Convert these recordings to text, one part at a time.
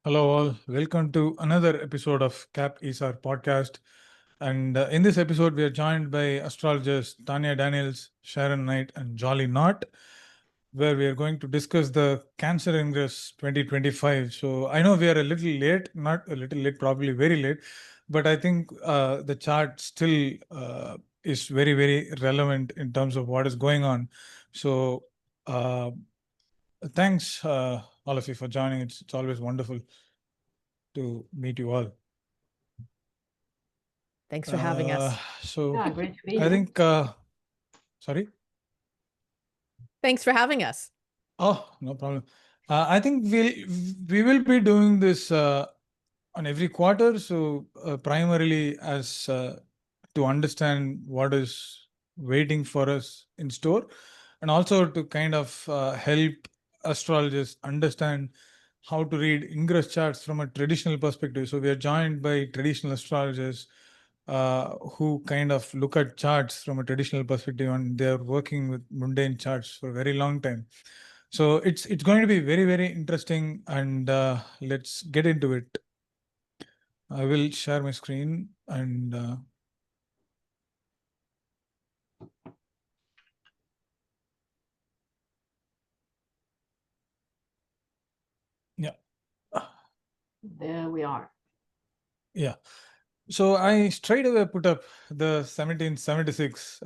Hello, all. Welcome to another episode of CAPISAR podcast. And in this episode, we are joined by astrologers Tania Daniels, Sharon Knight, and Joli Knott, where we are going to discuss the Cancer Ingress 2025. So I know we are a little late, not a little late, probably very late, but I think the chart still is very, very relevant in terms of what is going on. So thanks, all of you, for joining. It's always wonderful to meet you all. Thanks for having us. So Yeah, great to be I here. think, sorry. Thanks for having us. Oh, no problem. I think we will be doing this on every quarter. So primarily as to understand what is waiting for us in store, and also to kind of help astrologers understand how to read ingress charts from a traditional perspective. So we are joined by traditional astrologers who kind of look at charts from a traditional perspective, and they're working with mundane charts for a very long time. So it's going to be very, very interesting, and let's get into it. I will share my screen and yeah. There we are. Yeah. So I straight away put up the 1776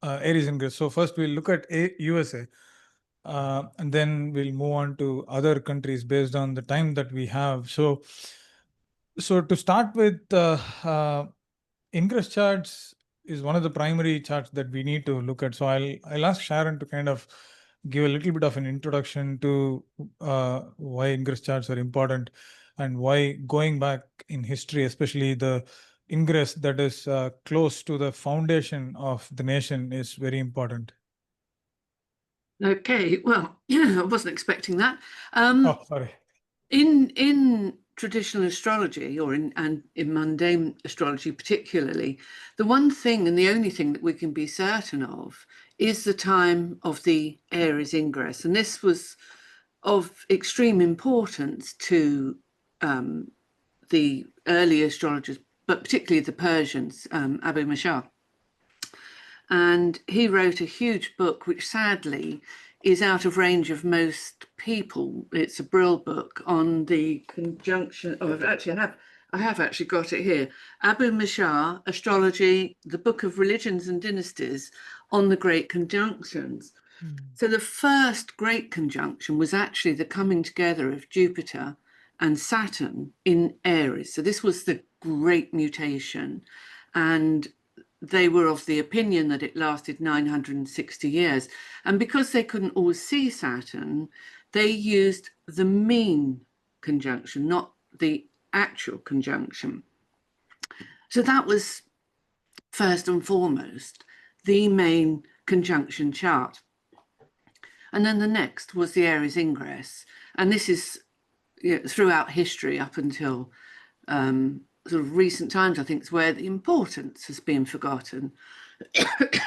Aries Ingress. So first we'll look at USA, and then we'll move on to other countries based on the time that we have. So to start with, ingress charts is one of the primary charts that we need to look at. So I'll ask Sharon to kind of give a little bit of an introduction to why ingress charts are important, and why going back in history, especially the ingress that is close to the foundation of the nation, is very important. Okay, well, I wasn't expecting that. Oh, sorry. In traditional astrology, or in mundane astrology particularly, the one thing and the only thing that we can be certain of is the time of the Aries Ingress, and this was of extreme importance to the early astrologers, but particularly the Persians, Abu Mashar. And he wrote a huge book, which sadly is out of range of most people. It's a Brill book on the conjunction. Oh, I have actually got it here. Abu Mashar, Astrology, the Book of Religions and Dynasties on the Great Conjunctions. So the first great conjunction was actually the coming together of Jupiter and Saturn in Aries. So this was the great mutation, and they were of the opinion that it lasted 960 years. And because they couldn't always see Saturn, they used the mean conjunction, not the actual conjunction. So that was first and foremost the main conjunction chart. And then the next was the Aries Ingress. And this is, throughout history up until sort of recent times, I think, is where the importance has been forgotten,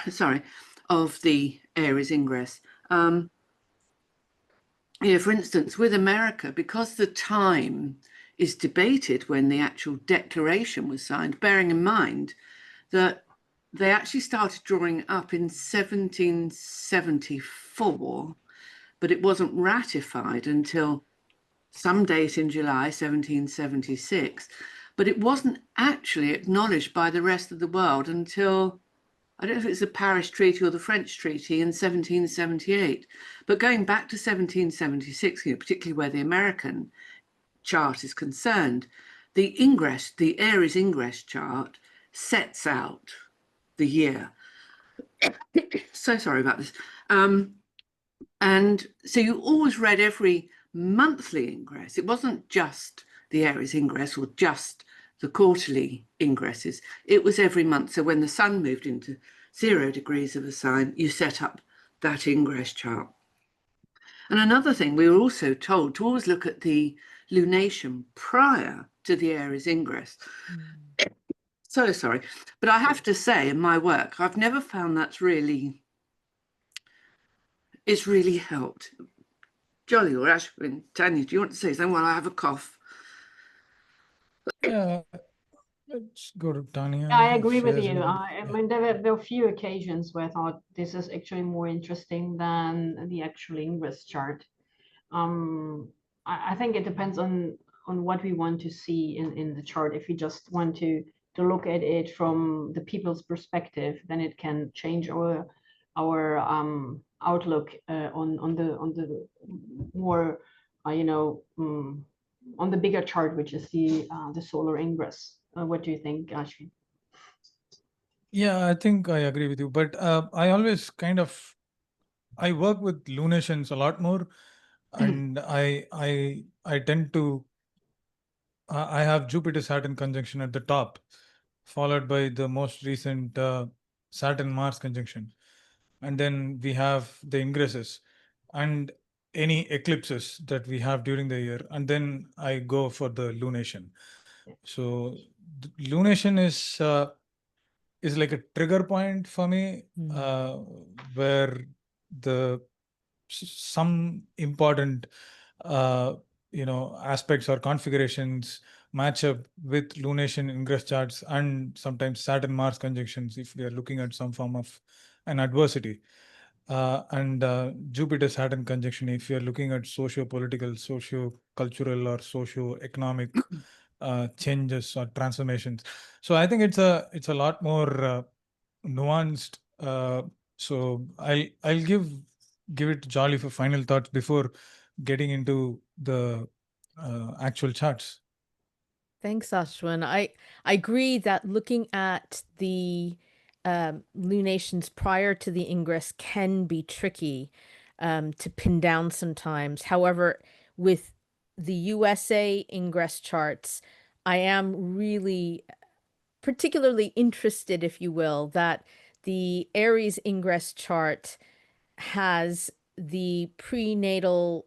sorry, of the Aries Ingress. For instance, with America, because the time is debated when the actual declaration was signed, bearing in mind that they actually started drawing up in 1774, but it wasn't ratified until some date in July 1776. But it wasn't actually acknowledged by the rest of the world until, I don't know if it's the Paris Treaty or the French Treaty, in 1778. But going back to 1776, particularly where the American chart is concerned, the Aries Ingress chart sets out the year. So sorry about this. And so you always read every monthly ingress. It wasn't just the Aries Ingress or just the quarterly ingresses. It was every month. So when the sun moved into 0 degrees of a sign, you set up that ingress chart. And another thing, we were also told to always look at the lunation prior to the Aries Ingress. So sorry, but I have to say, in my work, I've never found it's really helped. Joli or Aswin, Tania, do you want to say something while I have a cough? Yeah, let's go to Tania. I if agree she with has you. anything. I mean, there were a few occasions where I thought this is actually more interesting than the actual Ingress chart. I think it depends on what we want to see in the chart. If we just want to look at it from the people's perspective, then it can change our outlook on the more on the bigger chart, which is the solar ingress. What do you think, Ashwin? Yeah, I think I agree with you, but I always I work with lunations a lot more, and I tend to I have Jupiter Saturn conjunction at the top, followed by the most recent Saturn Mars conjunction, and then we have the ingresses and any eclipses that we have during the year, and then I go for the lunation. So the lunation is like a trigger point for me, where the some important aspects or configurations match up with lunation ingress charts and sometimes Saturn Mars conjunctions if we are looking at some form of an adversity, and Jupiter Saturn conjunction if you are looking at socio-political, socio-cultural, or socio-economic changes or transformations. So I think it's a lot more nuanced. So I'll give it to Jolly for final thoughts before getting into the actual charts. Thanks, Ashwin. I agree that looking at the lunations prior to the ingress can be tricky to pin down sometimes. However, with the USA ingress charts, I am really particularly interested, if you will, that the Aries ingress chart has the prenatal,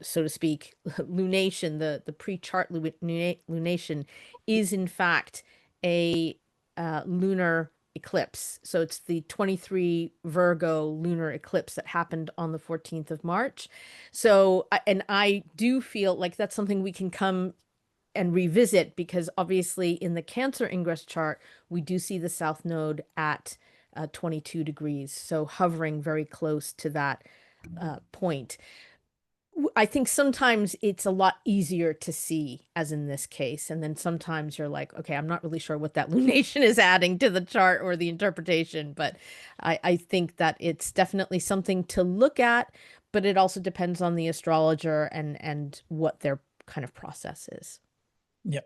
so to speak, lunation, the pre-chart lunation is in fact a lunar eclipse. So it's the 23 Virgo lunar eclipse that happened on the 14th of March. So, and I do feel like that's something we can come and revisit, because obviously in the Cancer Ingress chart, we do see the South Node at 22 degrees. So hovering very close to that point. I think sometimes it's a lot easier to see, as in this case. And then sometimes you're like, okay, I'm not really sure what that lunation is adding to the chart or the interpretation. But I think that it's definitely something to look at, but it also depends on the astrologer and what their kind of process is. Yeah.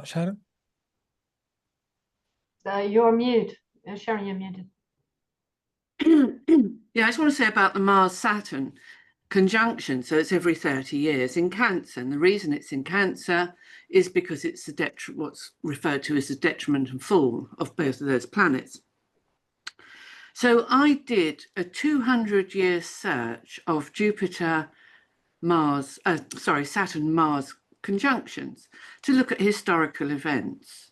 Sharon? You're mute. Sharon, you're muted. Yeah, I just want to say about the Mars-Saturn conjunction. So it's every 30 years in Cancer. And the reason it's in Cancer is because it's what's referred to as the detriment and fall of both of those planets. So I did a 200-year search of Saturn-Mars conjunctions to look at historical events.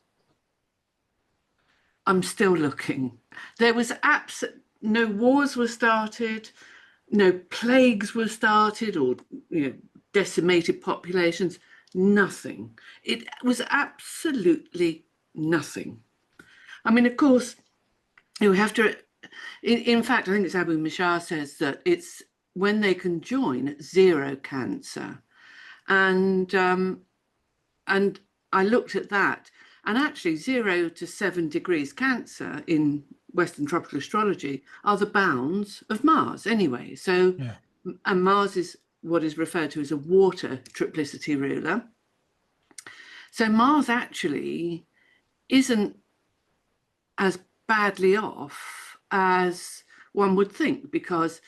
I'm still looking. There was no wars were started, no plagues were started, or decimated populations. Nothing. It was absolutely nothing. I mean, of course, you have to. In fact, I think it's Abu Mishar says that it's when they can join at 0 Cancer, and I looked at that, and actually 0 to 7 degrees Cancer in Western tropical astrology are the bounds of Mars anyway. So, yeah. And Mars is what is referred to as a water triplicity ruler. So Mars actually isn't as badly off as one would think, because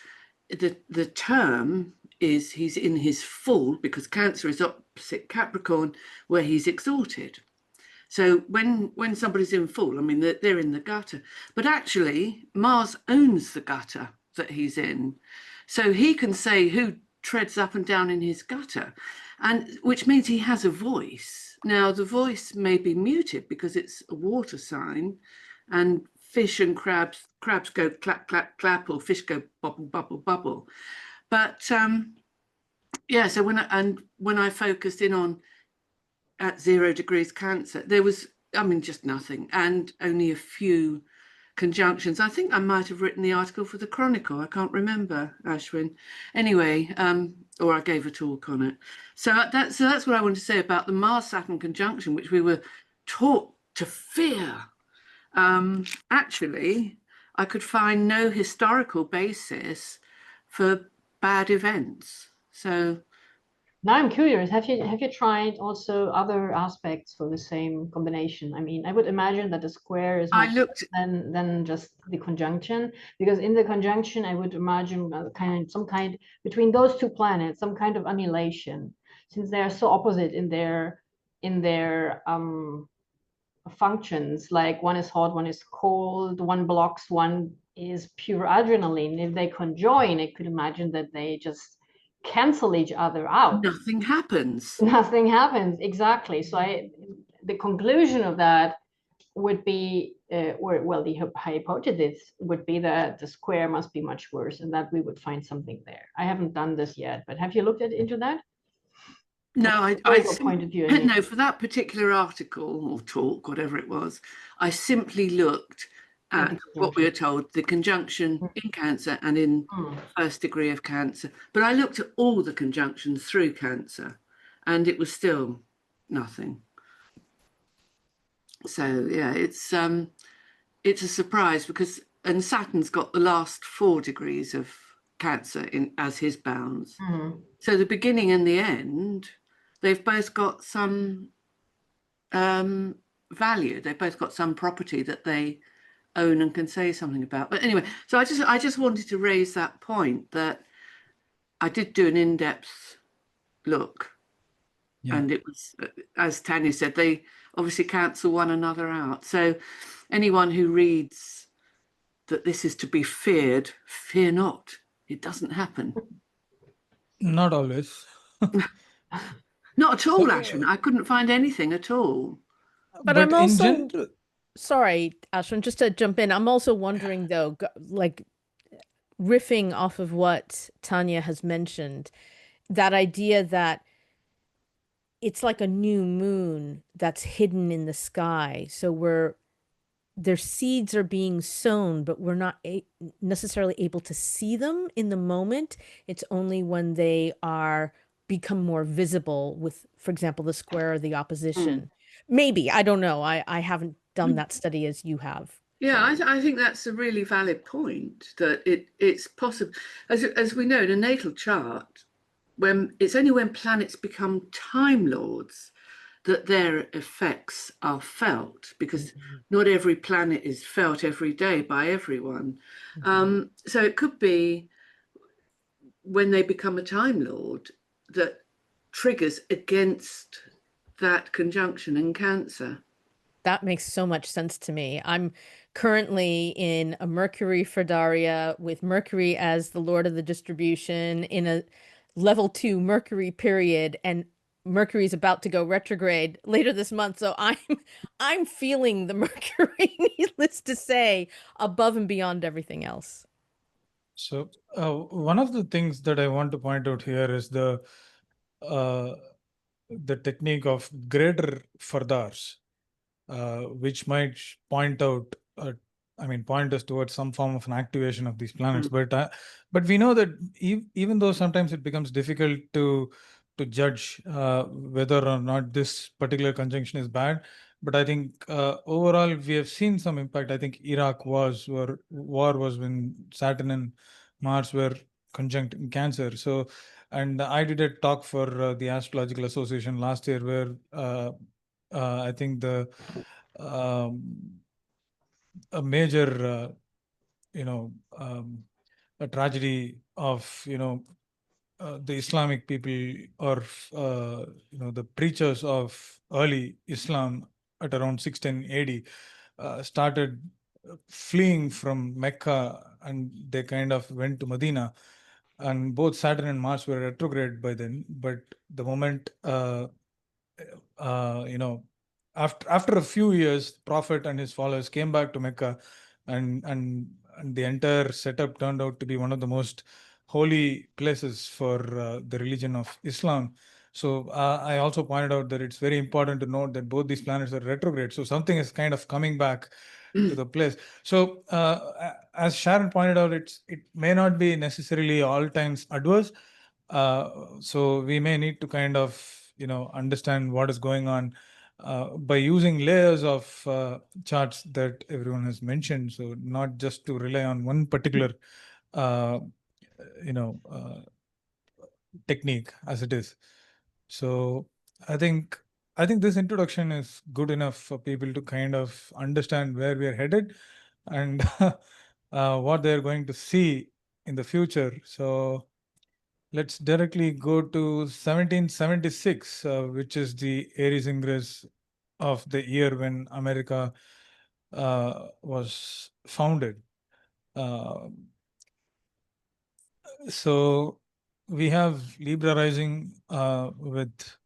the term is he's in his full, because Cancer is opposite Capricorn, where he's exalted. So when somebody's in full, I mean, they're in the gutter. But actually, Mars owns the gutter that he's in. So he can say who treads up and down in his gutter, and which means he has a voice. Now, the voice may be muted because it's a water sign, and fish and crabs go clap, clap, clap, or fish go bubble, bubble, bubble. But Yeah, so when I focused in on at 0 degrees Cancer, there was, I mean, just nothing, and only a few conjunctions. I think I might have written the article for the Chronicle. I can't remember, Aswin. Anyway, or I gave a talk on it. So that's what I want to say about the Mars-Saturn conjunction, which we were taught to fear. Actually, I could find no historical basis for bad events. So Now I'm curious, have you tried also other aspects for the same combination? I mean, I would imagine that the square is I much looked, than just the conjunction, because in the conjunction I would imagine some kind between those two planets, some kind of annihilation, since they are so opposite in their functions. Like one is hot, one is cold, one blocks, one is pure adrenaline. If they conjoin, I could imagine that they just cancel each other out. nothing happens. Nothing happens, exactly. So the conclusion of that would be, well, the hypothesis would be that the square must be much worse and that we would find something there. I haven't done this yet, but have you looked into that? No, Point of view, I mean. no, for that particular article or talk, whatever it was, I simply looked at what we were told, the conjunction in Cancer and in first degree of Cancer. But I looked at all the conjunctions through Cancer and it was still nothing. So yeah, it's a surprise because, and Saturn's got the last 4 degrees of Cancer as his bounds. So the beginning and the end, they've both got some value. They've both got some property that they own and can say something about. But anyway, so I just wanted to raise that point that I did do an in-depth look, and it was, as Tania said, they obviously cancel one another out. So anyone who reads that this is to be feared, fear not. It doesn't happen. Not always. Not at all, Ashwin. I couldn't find anything at all. But I'm in also, general, sorry, Ashwin, just to jump in, I'm also wondering though, like riffing off of what Tania has mentioned, that idea that it's like a new moon that's hidden in the sky. So their seeds are being sown, but we're not necessarily able to see them in the moment. It's only when they become more visible with, for example, the square or the opposition. Maybe, I don't know. I haven't done that study as you have. Yeah, I think that's a really valid point, that it's possible. As we know, in a natal chart, it's only when planets become Time Lords that their effects are felt, because not every planet is felt every day by everyone. So it could be when they become a Time Lord that triggers against that conjunction in Cancer. That makes so much sense to me. I'm currently in a Mercury for Daria with Mercury as the Lord of the distribution in a level 2 Mercury period, and Mercury is about to go retrograde later this month. So I'm feeling the Mercury, needless to say, above and beyond everything else. So one of the things that I want to point out here is the technique of greater fardars, which might point out, point us towards some form of an activation of these planets. But we know that even though sometimes it becomes difficult to judge whether or not this particular conjunction is bad, but I think overall we have seen some impact. I think Iraq war was when Saturn and Mars were conjunct in Cancer. So, and I did a talk for the Astrological Association last year where I think a major, a tragedy of, the Islamic people, or, the preachers of early Islam at around 610 AD started fleeing from Mecca, and they kind of went to Medina, and both Saturn and Mars were retrograde by then. But the moment, after a few years, Prophet and his followers came back to Mecca, and the entire setup turned out to be one of the most holy places for the religion of Islam. So I also pointed out that it's very important to note that both these planets are retrograde. So something is kind of coming back to the place. So as Sharon pointed out, it may not be necessarily all times adverse. So we may need to kind of, understand what is going on by using layers of charts that everyone has mentioned. So not just to rely on one particular, technique as it is. So I think this introduction is good enough for people to kind of understand where we are headed and what they're going to see in the future. So let's directly go to 1776, which is the Aries Ingress of the year when America was founded. So we have Libra rising with,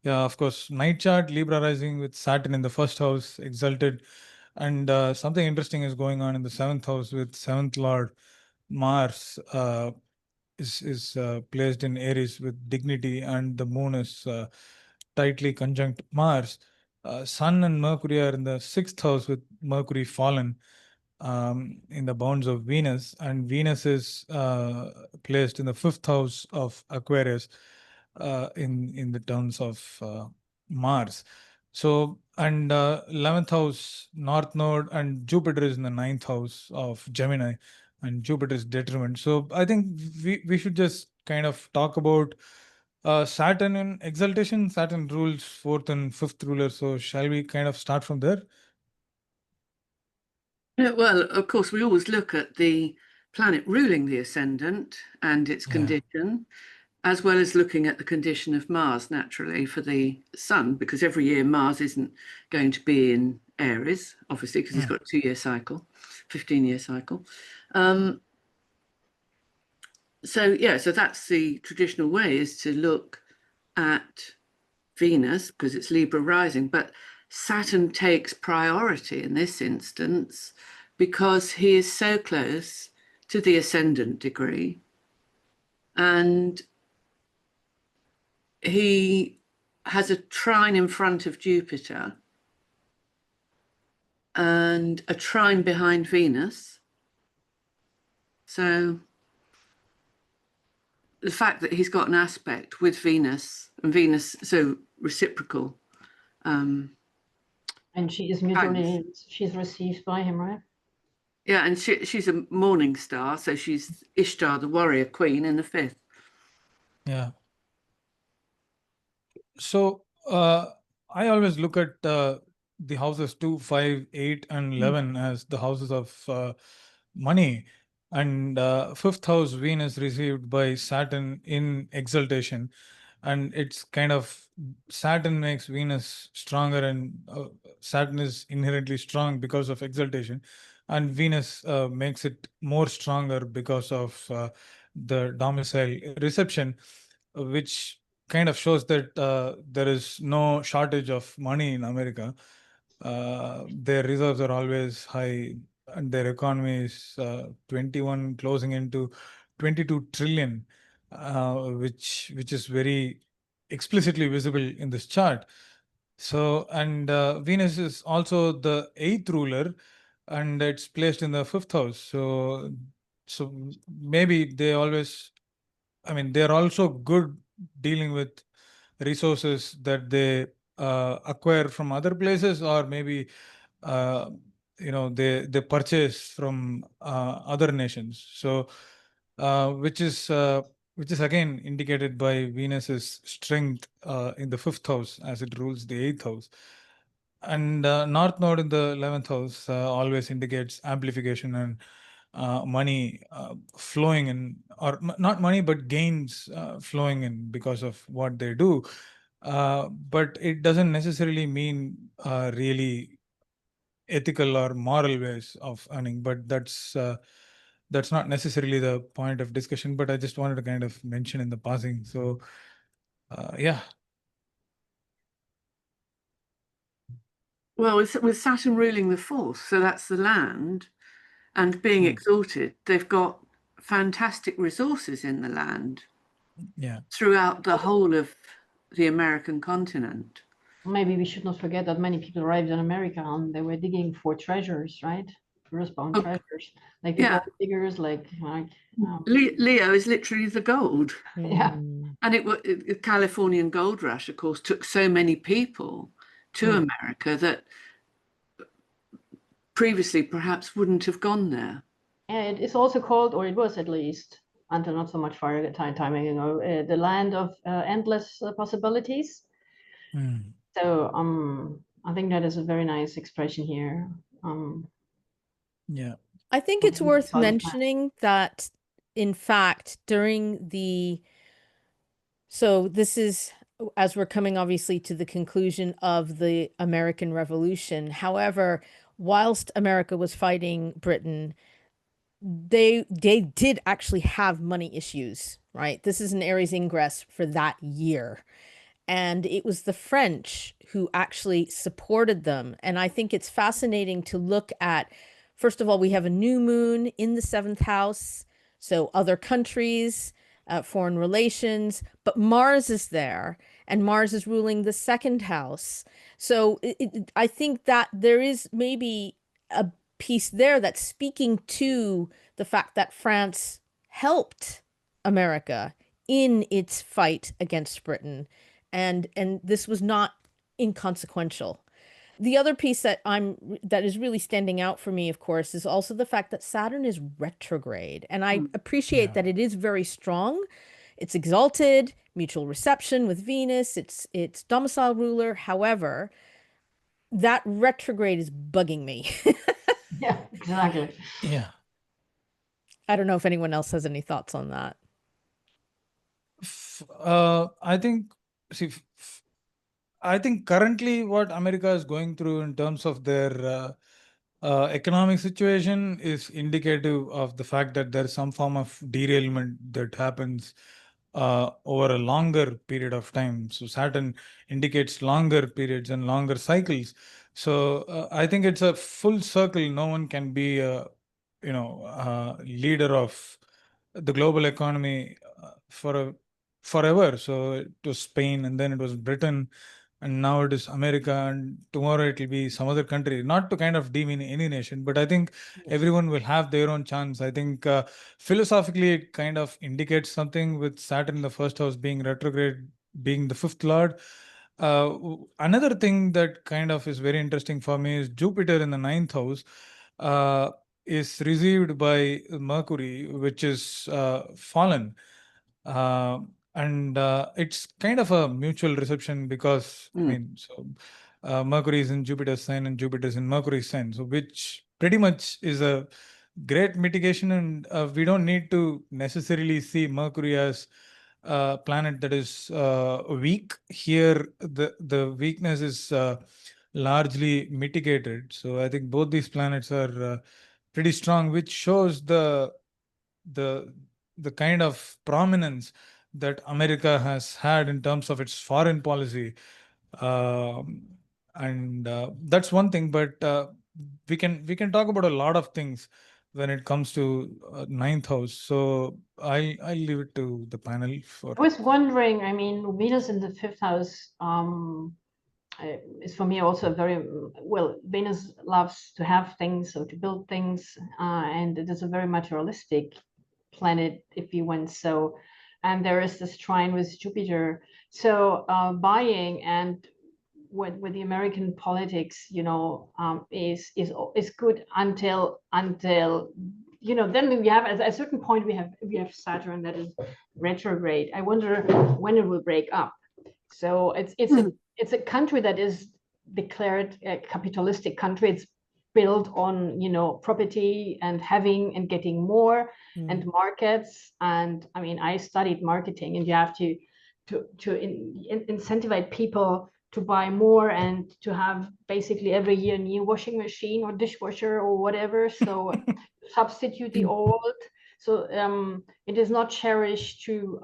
of course, night chart, Libra rising with Saturn in the first house, exalted. And something interesting is going on in the seventh house with seventh lord Mars is placed in Aries with dignity, and the moon is tightly conjunct Mars. Sun and Mercury are in the sixth house with Mercury fallen in the bounds of Venus, and Venus is placed in the fifth house of Aquarius in the terms of Mars. So, and 11th house North Node, and Jupiter is in the ninth house of Gemini, and Jupiter is determined. So I think we should just kind of talk about Saturn in exaltation. Saturn rules fourth and fifth ruler. So shall we kind of start from there? Yeah, well, of course, we always look at the planet ruling the ascendant and its condition, as well as looking at the condition of Mars, naturally, for the sun, because every year Mars isn't going to be in Aries, obviously, because it's got a 2-year cycle, 15-year cycle. So that's the traditional way, is to look at Venus, because it's Libra rising, but Saturn takes priority in this instance because he is so close to the ascendant degree, and he has a trine in front of Jupiter and a trine behind Venus. So the fact that he's got an aspect with Venus, and Venus so reciprocal. And she is mutually, she's received by him, right? Yeah, and she's a morning star, so she's Ishtar, the warrior queen, in the fifth. Yeah. So I always look at the houses 2, 5, 8, and 11 as the houses of money. And fifth house Venus received by Saturn in exaltation. And it's kind of, Saturn makes Venus stronger, and Saturn is inherently strong because of exaltation. And Venus makes it more stronger because of the domicile reception, which kind of shows that there is no shortage of money in America. Their reserves are always high, and their economy is 21 closing into 22 trillion, which is very explicitly visible in this chart. So, and Venus is also the eighth ruler, and it's placed in the fifth house. So maybe they always, I mean, they're also good dealing with resources that they acquire from other places, or maybe they purchase from other nations. So which is again indicated by Venus's strength in the fifth house as it rules the eighth house. And North Node in the 11th house always indicates amplification and money flowing in, or not money, but gains flowing in because of what they do. But it doesn't necessarily mean really ethical or moral ways of earning. But that's not necessarily the point of discussion. But I just wanted to kind of mention in the passing. So yeah. Well, with Saturn ruling the fourth, so that's the land, and being exalted, they've got fantastic resources in the land Yeah. throughout the whole of the American continent. Maybe we should not forget that many people arrived in America and they were digging for treasures, right? Earthbound treasures, like the gold diggers, like Leo is literally the gold. yeah. And the Californian gold rush, of course, took so many people to America that previously perhaps wouldn't have gone there. And it is also called, or it was at least, until not so much far time ago, the land of endless possibilities. So I think that is a very nice expression here. Yeah. I think it's worth mentioning that, in fact, so this is, as we're coming obviously to the conclusion of the American Revolution. However, whilst America was fighting Britain, they did actually have money issues, right? This is an Aries Ingress for that year. And it was the French who actually supported them. And I think it's fascinating to look at, first of all, we have a new moon in the 7th house. So other countries, foreign relations, but Mars is there and Mars is ruling the 2nd house. So I think that there is maybe a piece there that's speaking to the fact that France helped America in its fight against Britain. And this was not inconsequential. The other piece that is really standing out for me, of course, is also the fact that Saturn is retrograde. And I appreciate that it is very strong. It's exalted, mutual reception with Venus, it's domicile ruler. However, that retrograde is bugging me. Yeah, exactly. Yeah. I don't know if anyone else has any thoughts on that. I think, I think currently what America is going through in terms of their economic situation is indicative of the fact that there's some form of derailment that happens over a longer period of time. So Saturn indicates longer periods and longer cycles. So I think it's a full circle. No one can be a leader of the global economy forever. So it was Spain, and then it was Britain, and now it is America, and tomorrow it will be some other country. Not to kind of demean any nation, but I think everyone will have their own chance. I think philosophically it kind of indicates something, with Saturn in the 1st house being retrograde, being the 5th lord. Another thing that kind of is very interesting for me is Jupiter in the 9th house is received by Mercury, which is fallen. And it's kind of a mutual reception because, I mean, so Mercury is in Jupiter's sign and Jupiter is in Mercury's sign, so which pretty much is a great mitigation. And we don't need to necessarily see Mercury as a planet that is weak. Here, the weakness is largely mitigated. So I think both these planets are pretty strong, which shows the kind of prominence that America has had in terms of its foreign policy. And that's one thing, but we can talk about a lot of things when it comes to 9th house. So I'll leave it to the panel for. I was wondering, I mean, Venus in the 5th house is for me also very well. Venus loves to have things, so to build things, and it is a very materialistic planet, if you want. So, and there is this trine with Jupiter. So buying and with the American politics, you know, is good until then we have at a certain point we have Saturn that is retrograde. I wonder when it will break up. So it's a country that is declared a capitalistic country. It's built on property and having and getting more and markets. And I mean, I studied marketing, and you have to incentivize people to buy more and to have basically every year a new washing machine or dishwasher or whatever. So substitute the old. So it is not cherished to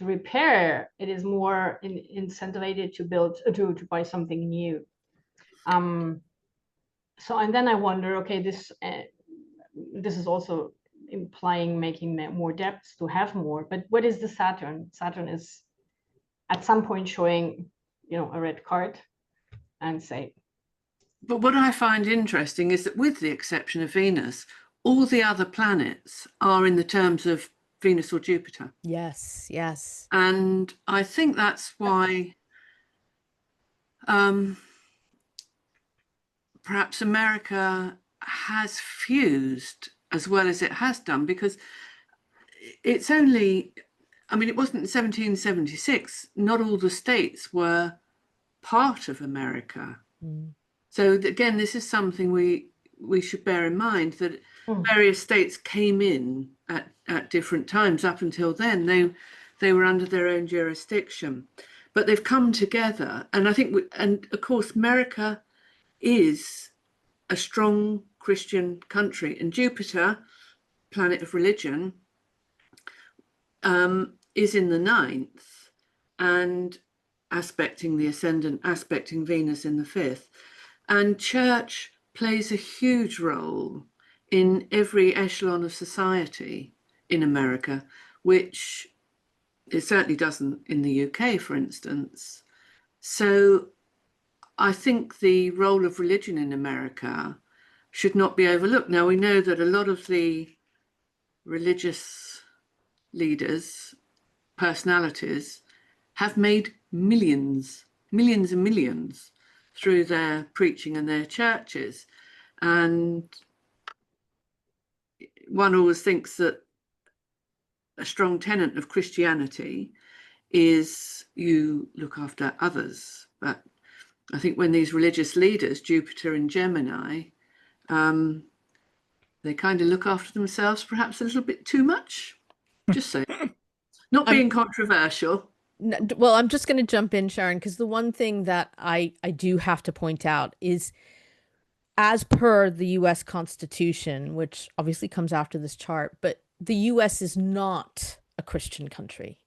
repair. It is more incentivized to build to buy something new. So and then I wonder, okay, this is also implying making more depths to have more. But what is the Saturn? Saturn is at some point showing, a red card and say. But what I find interesting is that with the exception of Venus, all the other planets are in the terms of Venus or Jupiter. Yes, yes. And I think that's why perhaps America has fused as well as it has done, because it's only, it wasn't 1776, not all the states were part of America. So again, this is something we should bear in mind, that various states came in at different times. Up until then, they were under their own jurisdiction, but they've come together. And I think, and of course, America is a strong Christian country, and Jupiter, planet of religion, is in the 9th and aspecting the ascendant, aspecting Venus in the 5th. And church plays a huge role in every echelon of society in America, which it certainly doesn't in the UK, for instance. So I think the role of religion in America should not be overlooked. Now, we know that a lot of the religious leaders, personalities, have made millions and millions through their preaching and their churches. And one always thinks that a strong tenet of Christianity is you look after others. But I think when these religious leaders, Jupiter and Gemini, they kind of look after themselves perhaps a little bit too much. Just saying. Not being controversial. Well, I'm just going to jump in, Sharon, because the one thing that I do have to point out is, as per the U.S. Constitution, which obviously comes after this chart, but the U.S. is not a Christian country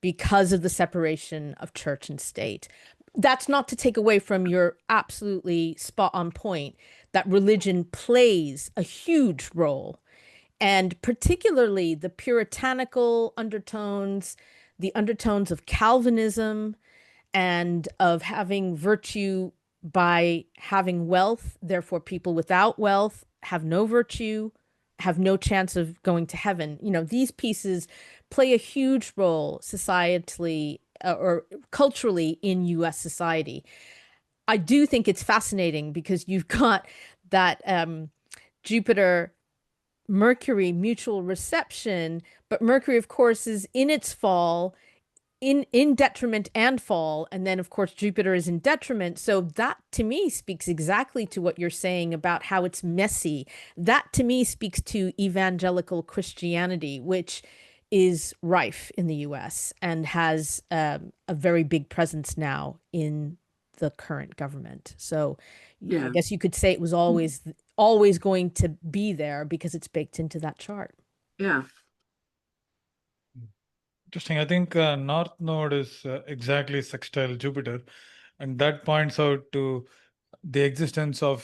because of the separation of church and state. That's not to take away from your absolutely spot on point that religion plays a huge role, and particularly the puritanical undertones, the undertones of Calvinism and of having virtue by having wealth. Therefore, people without wealth have no virtue, have no chance of going to heaven. These pieces play a huge role societally or culturally in U.S. society. I do think it's fascinating because you've got that Jupiter Mercury mutual reception, but Mercury, of course, is in its fall, in detriment and fall, and then of course Jupiter is in detriment. So that to me speaks exactly to what you're saying about how it's messy. That to me speaks to evangelical Christianity, which is rife in the US and has a very big presence now in the current government. So I guess you could say it was always going to be there because it's baked into that chart. Yeah. Interesting. I think North Node is exactly sextile Jupiter, and that points out to the existence of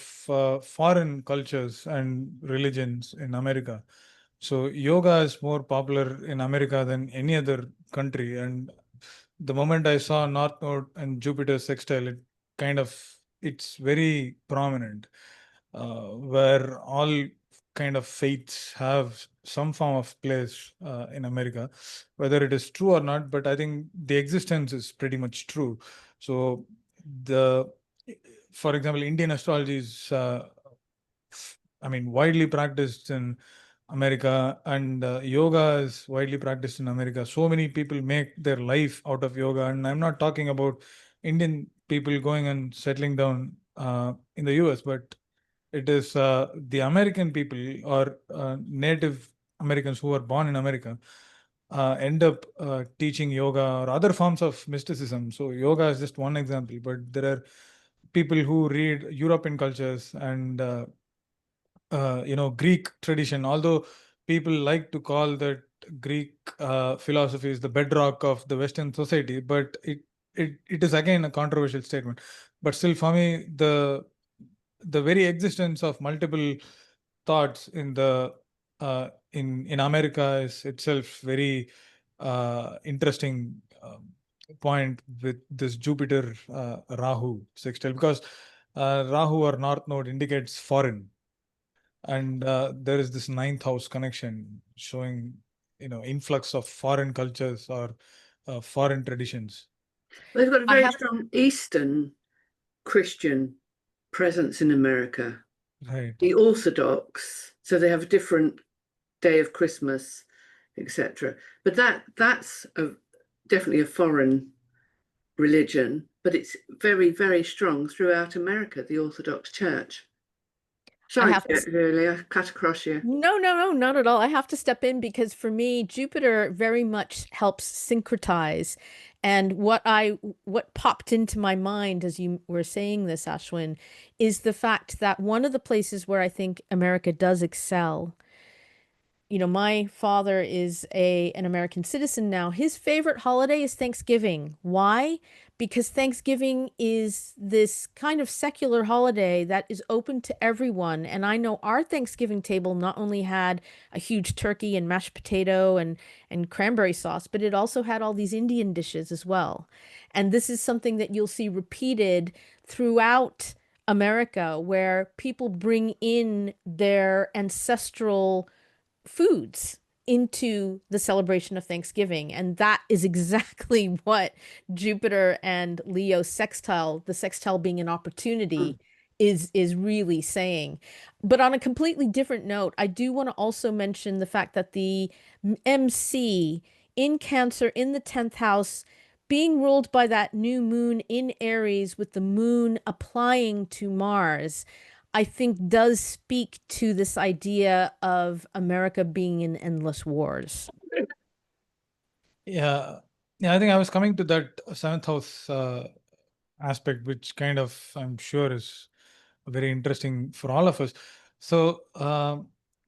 foreign cultures and religions in America. So yoga is more popular in America than any other country. And the moment I saw North Node and Jupiter sextile, it's very prominent, where all kind of faiths have some form of place in America, whether it is true or not, but I think the existence is pretty much true. So for example, Indian astrology is, widely practiced in America, and yoga is widely practiced in America. So many people make their life out of yoga, and I'm not talking about Indian people going and settling down in the US, but it is the American people or Native Americans who are born in America end up teaching yoga or other forms of mysticism. So yoga is just one example, but there are people who read European cultures and Greek tradition, although people like to call that Greek philosophy is the bedrock of the Western society, but it is again a controversial statement. But still, for me, the very existence of multiple thoughts in the in America is itself very interesting point with this Jupiter Rahu sextile, because Rahu or North Node indicates foreign, and there is this 9th house connection showing influx of foreign cultures or foreign traditions. They've got a I very have- strong Eastern Christian presence in America. Right. The Orthodox, so they have a different day of Christmas, etc. But that's definitely a foreign religion, but it's very, very strong throughout America, the Orthodox Church. Sorry, Julie, I cut across you. No, not at all. I have to step in because for me, Jupiter very much helps syncretize. And what popped into my mind as you were saying this, Aswin, is the fact that one of the places where I think America does excel, my father is an American citizen now. His favorite holiday is Thanksgiving. Why? Because Thanksgiving is this kind of secular holiday that is open to everyone. And I know our Thanksgiving table not only had a huge turkey and mashed potato and cranberry sauce, but it also had all these Indian dishes as well. And this is something that you'll see repeated throughout America, where people bring in their ancestral foods into the celebration of Thanksgiving. And that is exactly what Jupiter and Leo sextile, the sextile being an opportunity, is really saying. But on a completely different note, I do want to also mention the fact that the MC in Cancer in the 10th house being ruled by that new moon in Aries with the moon applying to Mars, I think does speak to this idea of America being in endless wars. Yeah, I think I was coming to that 7th house aspect, which kind of, I'm sure, is very interesting for all of us. So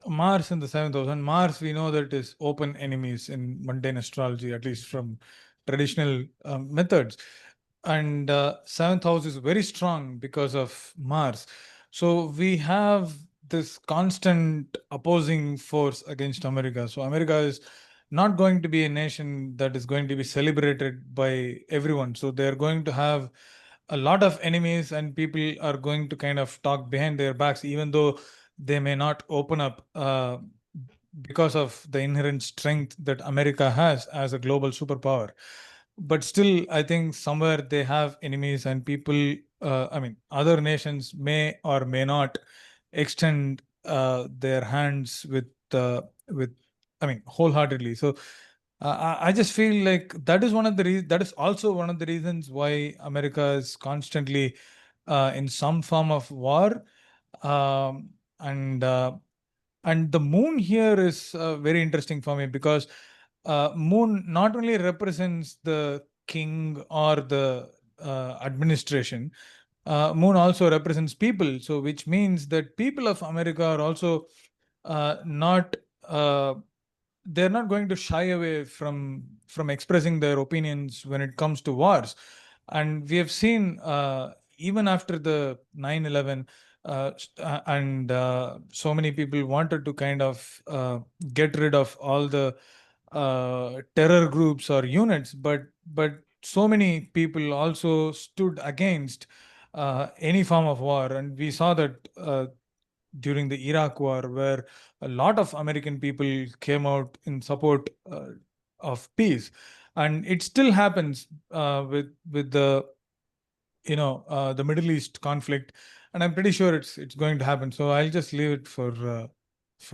Mars in the 7th house, and Mars, we know that is open enemies in mundane astrology, at least from traditional methods. And 7th house is very strong because of Mars. So we have this constant opposing force against America. So America is not going to be a nation that is going to be celebrated by everyone. So they're going to have a lot of enemies, and people are going to kind of talk behind their backs, even though they may not open up because of the inherent strength that America has as a global superpower. But still, I think somewhere they have enemies, and people, other nations may or may not extend their hands with, wholeheartedly. So I just feel like that is one of the that is also one of the reasons why America is constantly in some form of war, um, and the moon here is very interesting for me, because moon not only represents the king or the administration, moon also represents people. So which means that people of America are also not they're not going to shy away from expressing their opinions when it comes to wars. And we have seen even after the 9/11, and so many people wanted to kind of get rid of all the terror groups or units, but so many people also stood against any form of war. And we saw that during the Iraq War, where a lot of American people came out in support of peace. And it still happens with the the Middle East conflict, and I'm pretty sure it's going to happen. So I'll just leave it for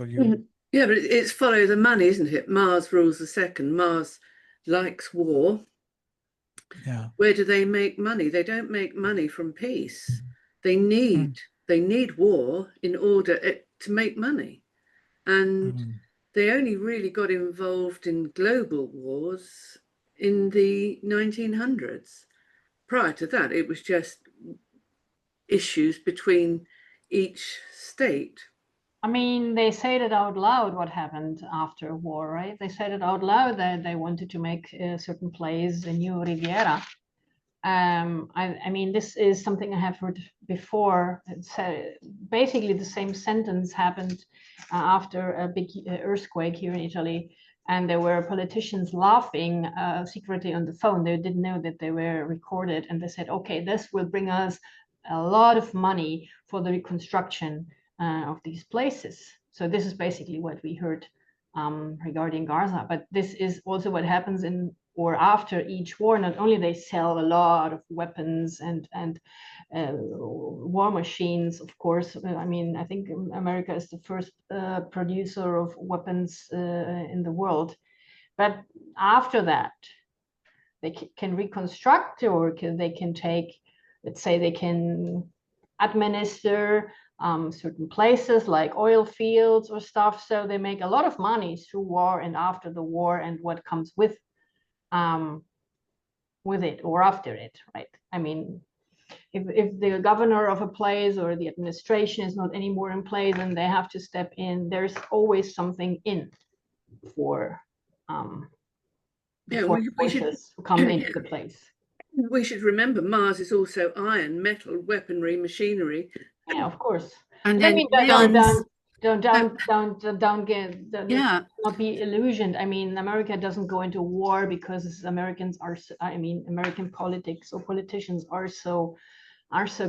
you. Yeah, but it's follow the money, isn't it? Mars rules the second. Mars likes war. Yeah. Where do they make money? They don't make money from peace. They need war in order to make money. And they only really got involved in global wars in the 1900s. Prior to that, it was just issues between each state. I mean, they said it out loud what happened after a war, right? They said it out loud that they wanted to make a certain place a new Riviera. I mean, this is something I have heard before. It's basically the same sentence happened after a big earthquake here in Italy, and there were politicians laughing secretly on the phone. They didn't know that they were recorded, and they said, okay, this will bring us a lot of money for the reconstruction of these places. So this is basically what we heard regarding Gaza, but this is also what happens in or after each war. Not only they sell a lot of weapons and war machines, of course. I mean, I think America is the first producer of weapons in the world. But after that, they can reconstruct, or they can take, let's say, they can administer certain places like oil fields or stuff. So they make a lot of money through war and after the war and what comes with it or after it, right? I mean, if the governor of a place or the administration is not anymore in place and they have to step in, there's always something in for forces who come into the place. We should remember Mars is also iron, metal, weaponry, machinery. Yeah, of course. And I then mean, not be illusioned. I mean, America doesn't go into war because Americans are, I mean, American politics or politicians are so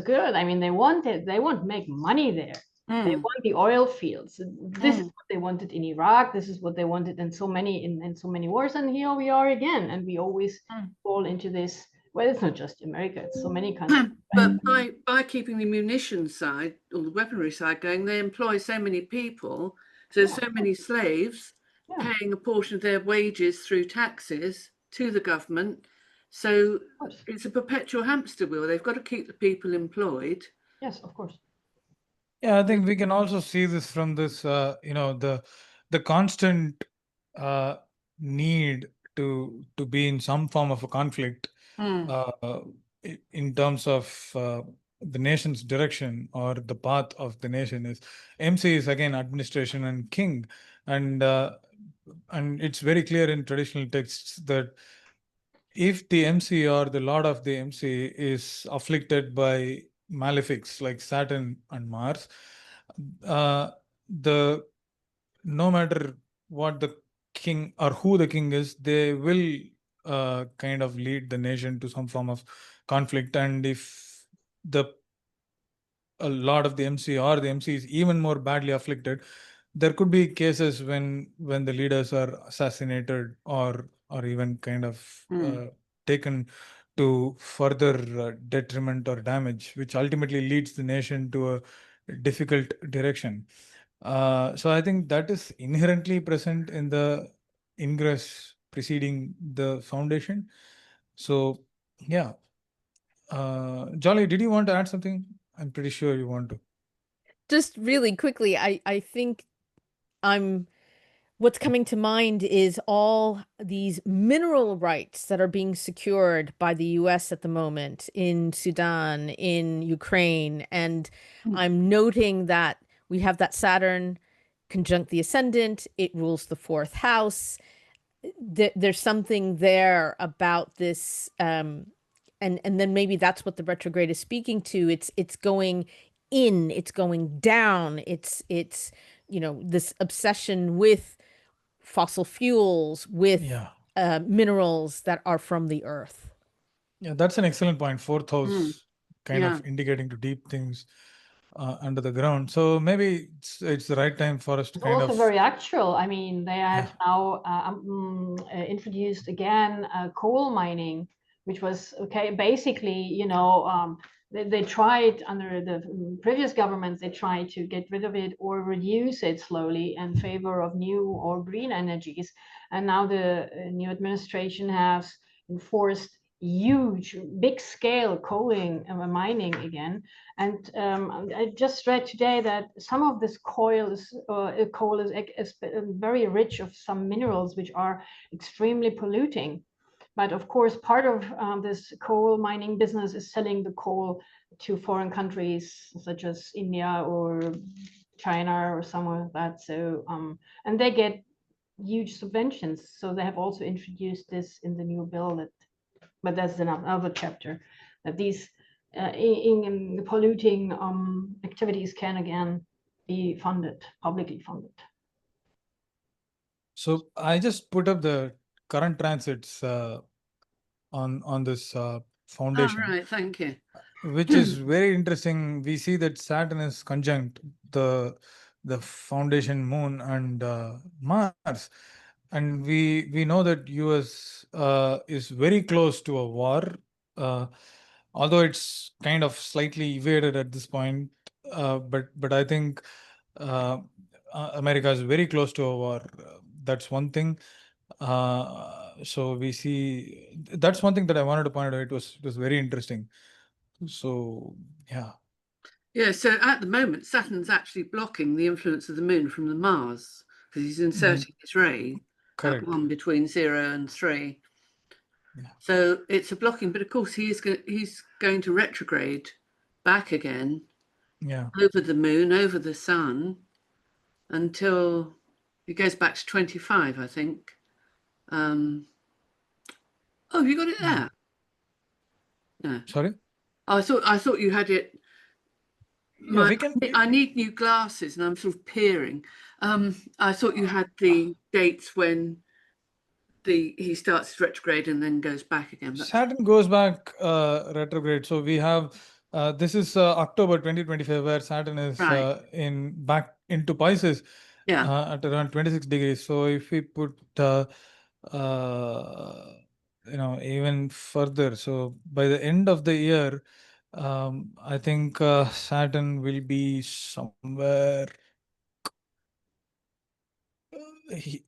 good. I mean, they want to make money there. They want the oil fields. This is what they wanted in Iraq. This is what they wanted in so many wars. And here we are again. And we always fall into this. Well, it's not just America, it's so many countries. But by keeping the munitions side or the weaponry side going, they employ so many people. So so many slaves paying a portion of their wages through taxes to the government. So it's a perpetual hamster wheel. They've got to keep the people employed. Yes, of course. Yeah, I think we can also see this from this, you know, the constant need to be in some form of a conflict in terms of the nation's direction or the path of the nation. Is MC is again administration and king, and it's very clear in traditional texts that if the MC or the lord of the MC is afflicted by malefics like Saturn and Mars, the no matter what the king or who the king is, they will kind of lead the nation to some form of conflict. And if a lot of the MC or the MC is even more badly afflicted, there could be cases when the leaders are assassinated or even kind of taken to further detriment or damage, which ultimately leads the nation to a difficult direction. So I think that is inherently present in the ingress preceding the foundation. So yeah, Jolly, did you want to add something? I'm pretty sure you want to. Just really quickly, I think what's coming to mind is all these mineral rights that are being secured by the US at the moment in Sudan, in Ukraine. And I'm noting that we have that Saturn conjunct the ascendant. It rules the fourth house. There's something there about this. And then maybe that's what the retrograde is speaking to. It's going in, it's going down. It's you know, this obsession with fossil fuels, with minerals that are from the earth. Yeah, that's an excellent point. Fourth house kind of indicating to deep things under the ground. So maybe it's the right time for us to kind also very actual. I mean, they have now introduced again coal mining, which was basically, you know, they tried under the previous governments, they tried to get rid of it or reduce it slowly in favor of new or green energies. And now the new administration has enforced huge, big scale coaling and mining again. And I just read today that some of this coal is very rich of some minerals which are extremely polluting. But of course, part of this coal mining business is selling the coal to foreign countries such as India or China or somewhere like that. So, and they get huge subventions. So they have also introduced this in the new bill that but that's another chapter, that these in polluting activities can again be funded, publicly funded. So I just put up the current transits on this Oh, foundation, right, thank you. which is very interesting. We see that Saturn is conjunct the foundation moon and Mars, and we know that US is very close to a war, uh, although it's kind of slightly evaded at this point. But I think uh, America is very close to a war. That's one thing. So we see that's one thing that I wanted to point out. It was very interesting. So yeah, Yeah, so at the moment, Saturn's actually blocking the influence of the moon from the Mars because he's inserting his ray at correct. 1 between 0 and 3. Yeah. So it's a blocking, but of course he's going to retrograde back again Yeah. over the moon, over the sun, until it goes back to 25, I think. Oh, you got it there? No. Sorry. I thought you had it. Yeah, we can. I need new glasses, and I'm sort of peering. I thought you had the dates when he starts retrograde and then goes back again. Saturn goes back retrograde. So we have this is October 2025, where Saturn is Right. in back into Pisces. Yeah. At around 26 degrees. So if we put even further, so by the end of the year, I think Saturn will be somewhere.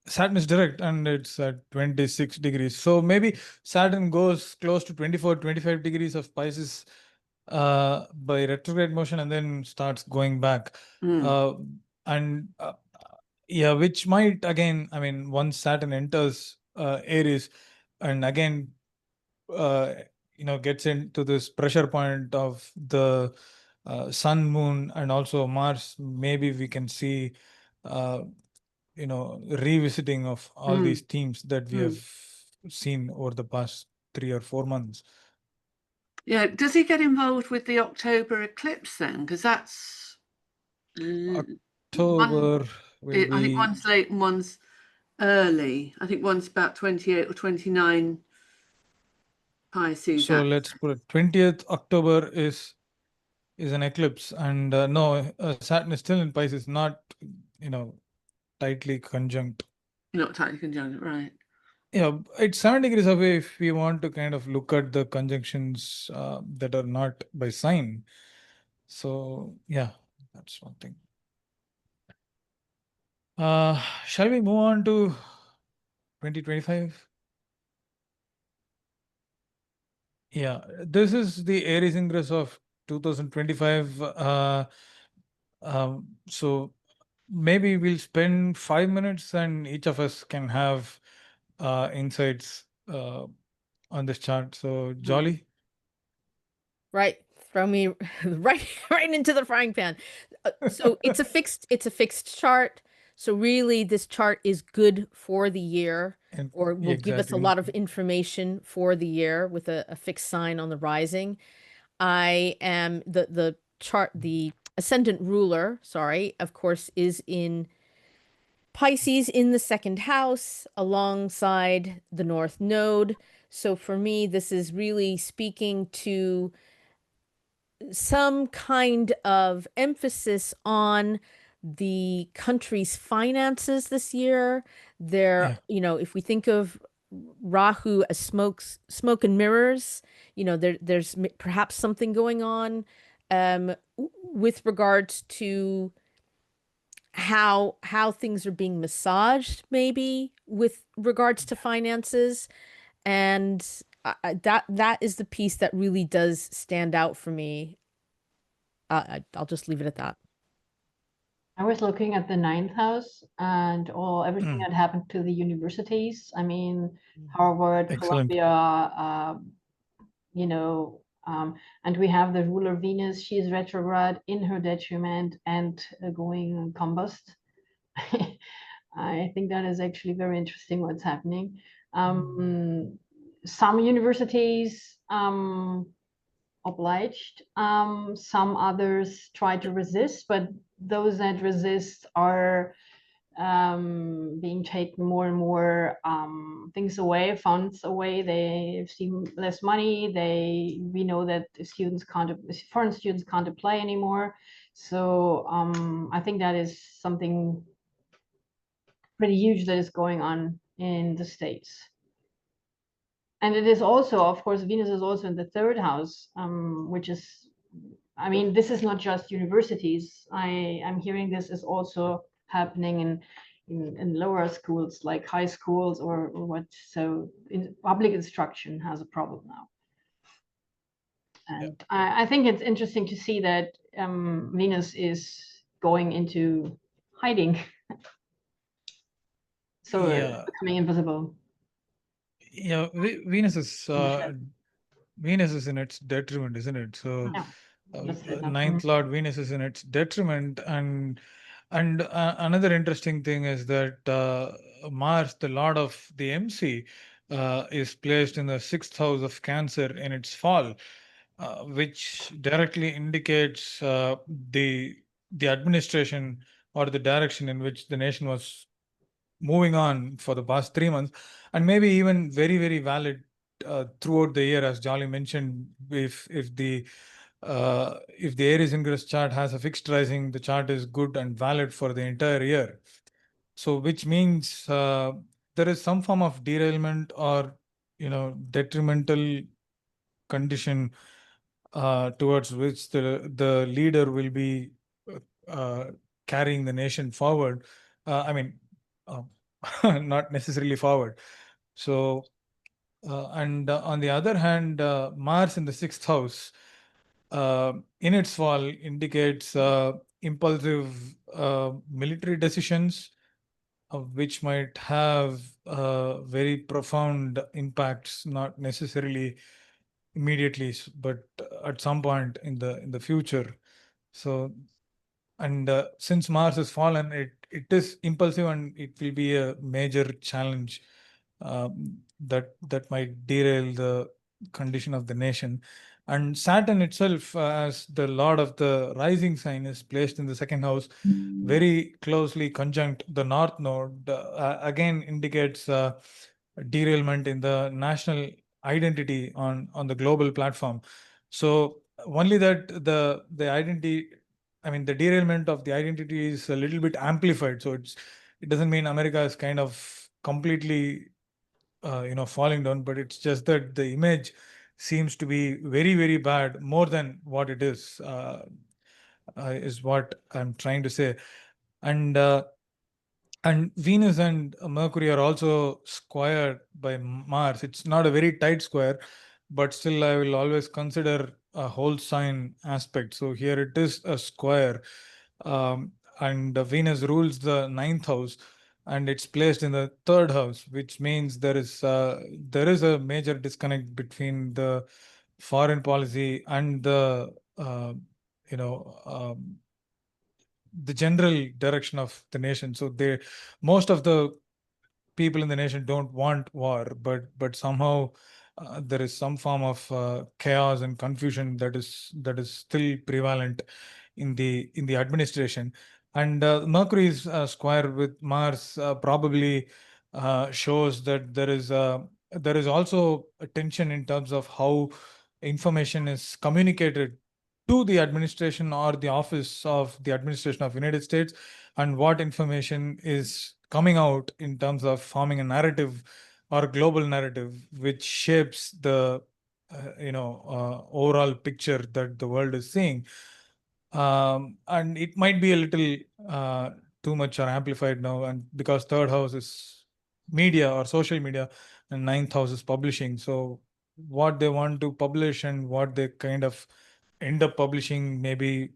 Saturn is direct and it's at 26 degrees. So maybe Saturn goes close to 24, 25 degrees of Pisces by retrograde motion and then starts going back. And yeah, which might again, I mean, once Saturn enters Aries and again, gets into this pressure point of the sun, moon, and also Mars, maybe we can see revisiting of all these themes that we have seen over the past 3 or 4 months. Yeah. Does he get involved with the October eclipse then? Because that's October will I think be. one's late and one's early. I think one's about 28 or 29 Pisces. So let's put it 20th October is an eclipse, and no, Saturn is still in Pisces, not tightly conjunct. Not tightly conjunct, right? Yeah, it's 7 degrees away if we want to kind of look at the conjunctions that are not by sign. So yeah, that's one thing. Shall we move on to 2025? Yeah, this is the Aries Ingress of 2025. So maybe we'll spend 5 minutes and each of us can have insights on this chart. So Jolly. Right. Throw me right into the frying pan. So it's a fixed chart. So really this chart is good for the year, or will give us a lot of information for the year with a fixed sign on the rising. I am the chart, the ascendant ruler, of course, is in Pisces in the second house alongside the North Node. So for me, this is really speaking to some kind of emphasis on the country's finances this year. If we think of Rahu as smoke and mirrors, there's perhaps something going on with regards to how things are being massaged, maybe with regards to finances. And that is the piece that really does stand out for me. I'll just leave it at that. I was looking at the 9th house and everything that happened to the universities. I mean, Harvard, Excellent. Columbia, and we have the ruler Venus. She is retrograde in her detriment and going combust. I think that is actually very interesting what's happening. some universities obliged, some others try to resist, but those that resist are being taken more and more things away, funds away. They see less money. We know that foreign students can't apply anymore. So I think that is something pretty huge that is going on in the States. And it is also, of course, Venus is also in the third house, which is, I mean, this is not just universities. I'm hearing this is also happening in lower schools, like high schools or what. So public instruction has a problem now. And I think it's interesting to see that Venus is going into hiding. So becoming invisible. Yeah, Venus is in its detriment, isn't it? So ninth lord Venus is in its detriment, and another interesting thing is that Mars, the lord of the MC, is placed in the 6th house of Cancer in its fall, which directly indicates the administration or the direction in which the nation was moving on for the past 3 months, and maybe even very, very valid throughout the year, as Joli mentioned. If the Aries Ingress chart has a fixed rising, the chart is good and valid for the entire year. So, which means there is some form of derailment or detrimental condition towards which the leader will be carrying the nation forward. I mean, not necessarily forward. So, and on the other hand, Mars in the 6th house in its fall indicates impulsive military decisions, which might have very profound impacts, not necessarily immediately, but at some point in the future. So, and since Mars has fallen, it is impulsive, and it will be a major challenge that might derail the condition of the nation. And Saturn itself, as the lord of the rising sign, is placed in the 2nd house, very closely conjunct the north node, again indicates derailment in the national identity on the global platform. So only that the identity, I mean, the derailment of the identity is a little bit amplified. So it doesn't mean America is kind of completely falling down, but it's just that the image seems to be very, very bad, more than what it is what I'm trying to say. And Venus and Mercury are also squared by Mars. It's not a very tight square, but still I will always consider a whole sign aspect. So here it is a square, and Venus rules the 9th house, and it's placed in the 3rd house, which means there is a major disconnect between the foreign policy and the the general direction of the nation. So most of the people in the nation don't want war, but somehow there is some form of chaos and confusion that is still prevalent in the administration. And Mercury's square with Mars probably shows that there is also a tension in terms of how information is communicated to the administration or the office of the administration of United States, and what information is coming out in terms of forming a narrative or global narrative, which shapes the overall picture that the world is seeing. And it might be a little too much or amplified now, and because 3rd house is media or social media, and 9th house is publishing. So what they want to publish and what they kind of end up publishing may be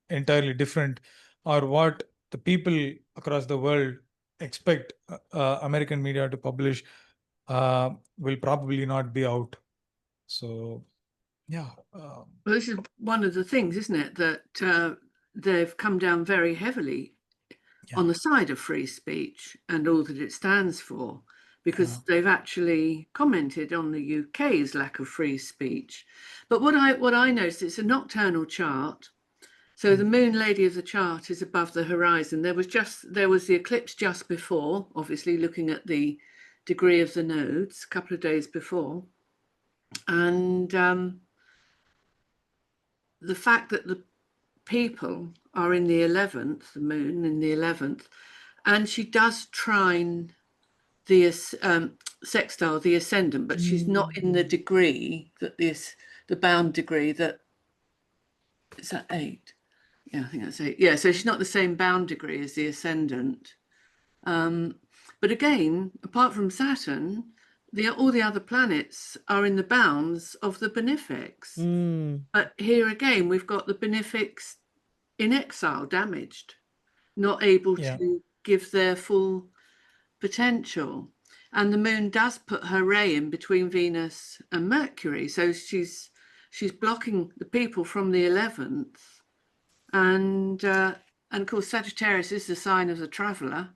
entirely different, or what the people across the world expect American media to publish will probably not be out. So, yeah. Well, this is one of the things, isn't it, that they've come down very heavily on the side of free speech and all that it stands for, because they've actually commented on the UK's lack of free speech. But what I noticed, it's a nocturnal chart. So the moon lady of the chart is above the horizon. There was the eclipse just before, obviously looking at the degree of the nodes a couple of days before. And the fact that the people are in the 11th, the moon in the 11th, and she does trine the sextile, the ascendant, but she's not in the degree that the bound degree that, is that 8? Yeah, I think that's 8. Yeah, so she's not the same bound degree as the ascendant. But again, apart from Saturn, all the other planets are in the bounds of the benefics. But here again, we've got the benefics in exile, damaged, not able to give their full potential. And the moon does put her ray in between Venus and Mercury. So she's blocking the people from the 11th. And of course, Sagittarius is the sign of the traveler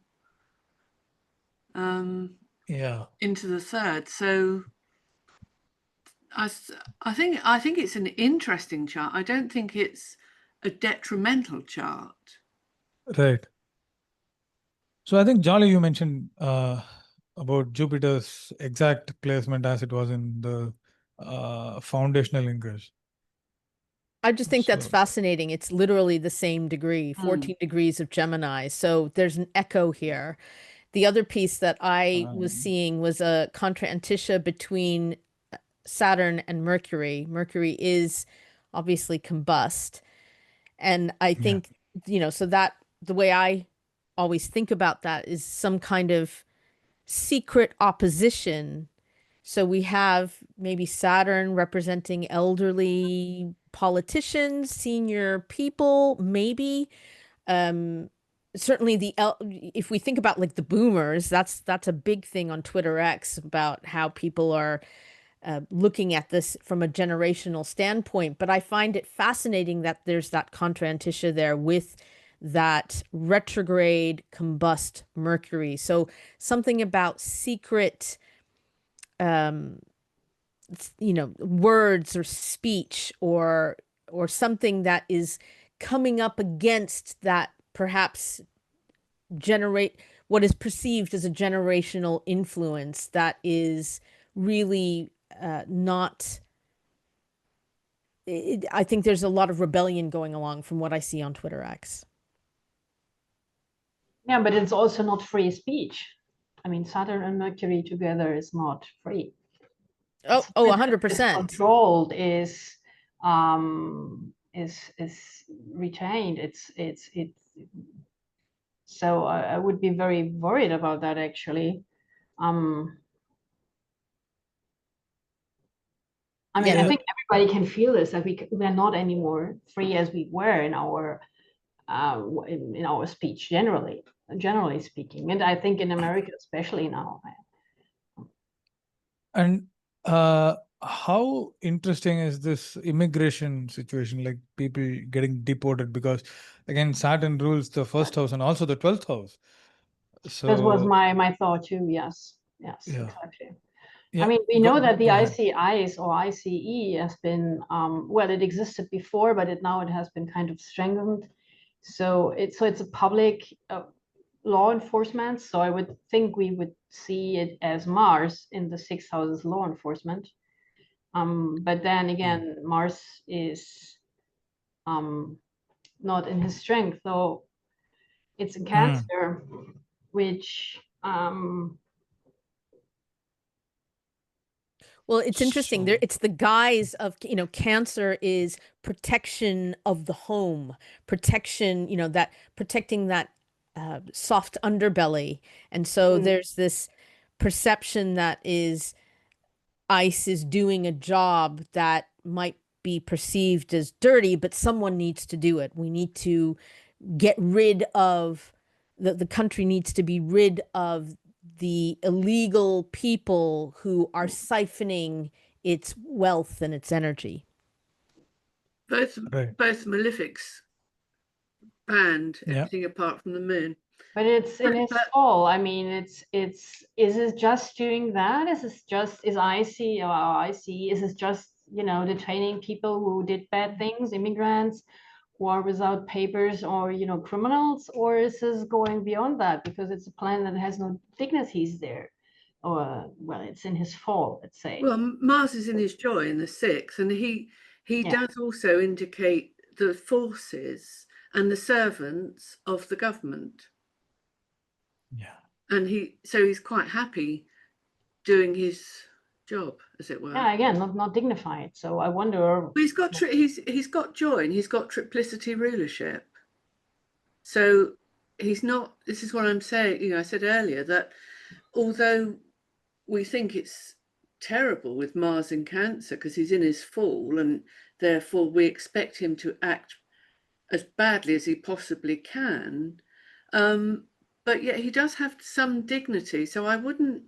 into the 3rd. So I think it's an interesting chart. I don't think it's a detrimental chart. Right. So I think, Jolly, you mentioned about Jupiter's exact placement as it was in the foundational ingress. I just think that's So- fascinating. It's literally the same degree, 14 degrees of Gemini. So there's an echo here. The other piece that I was seeing was a contrantitia between Saturn and Mercury. Mercury is obviously combust. And I think, so that the way I always think about that is some kind of secret opposition. So we have maybe Saturn representing elderly politicians, senior people, maybe. Certainly if we think about like the boomers, that's a big thing on Twitter X about how people are looking at this from a generational standpoint. But I find it fascinating that there's that contrantitia there with that retrograde combust Mercury. So something about secret words or speech or something that is coming up against that, perhaps generate what is perceived as a generational influence that is really not. I think there's a lot of rebellion going along from what I see on Twitter X. Yeah, but it's also not free speech. I mean, Saturn and Mercury together is not free. Oh, 100%. Controlled is retained. It's so I would be very worried about that, actually. I mean, I think everybody can feel this, that we're not anymore free as we were in our speech, generally speaking, and I think in America especially now. And how interesting is this immigration situation, like people getting deported? Because again, Saturn rules the 1st house and also the 12th house. So That was my thought too. Yes, exactly. Yeah, I mean, we know that the go ahead. ICIs or ICE has been, well, it existed before, but now it has been kind of strengthened. So it's a public law enforcement. So I would think we would see it as Mars in the 6th house's law enforcement. But then again, Mars is not in his strength, though it's in Cancer, which well, it's interesting. There, it's the guise of, Cancer is protection of the home, protection, that protecting that soft underbelly. And so there's this perception that ICE is doing a job that might be perceived as dirty, but someone needs to do it. We need to get rid of, the country needs to be rid of the illegal people who are siphoning its wealth and its energy. Both malefics banned everything apart from the moon. But it's in his But- fall. I mean, is it just doing that? Is it just, is IC, is it just, detaining people who did bad things, immigrants who are without papers, or, criminals? Or is this going beyond that? Because it's a planet that has no dignities there. Or, well, it's in his fall, let's say. Well, Mars is in his joy in the 6th, and he Yeah. does also indicate the forces and the servants of the government. Yeah. And he's quite happy doing his job, as it were. Yeah, again, not dignified. So I wonder. Well, he's got joy, and he's got triplicity rulership. So he's not. This is what I'm saying. I said earlier that although we think it's terrible with Mars in Cancer because he's in his fall, and therefore we expect him to act as badly as he possibly can, but yet he does have some dignity. So I wouldn't.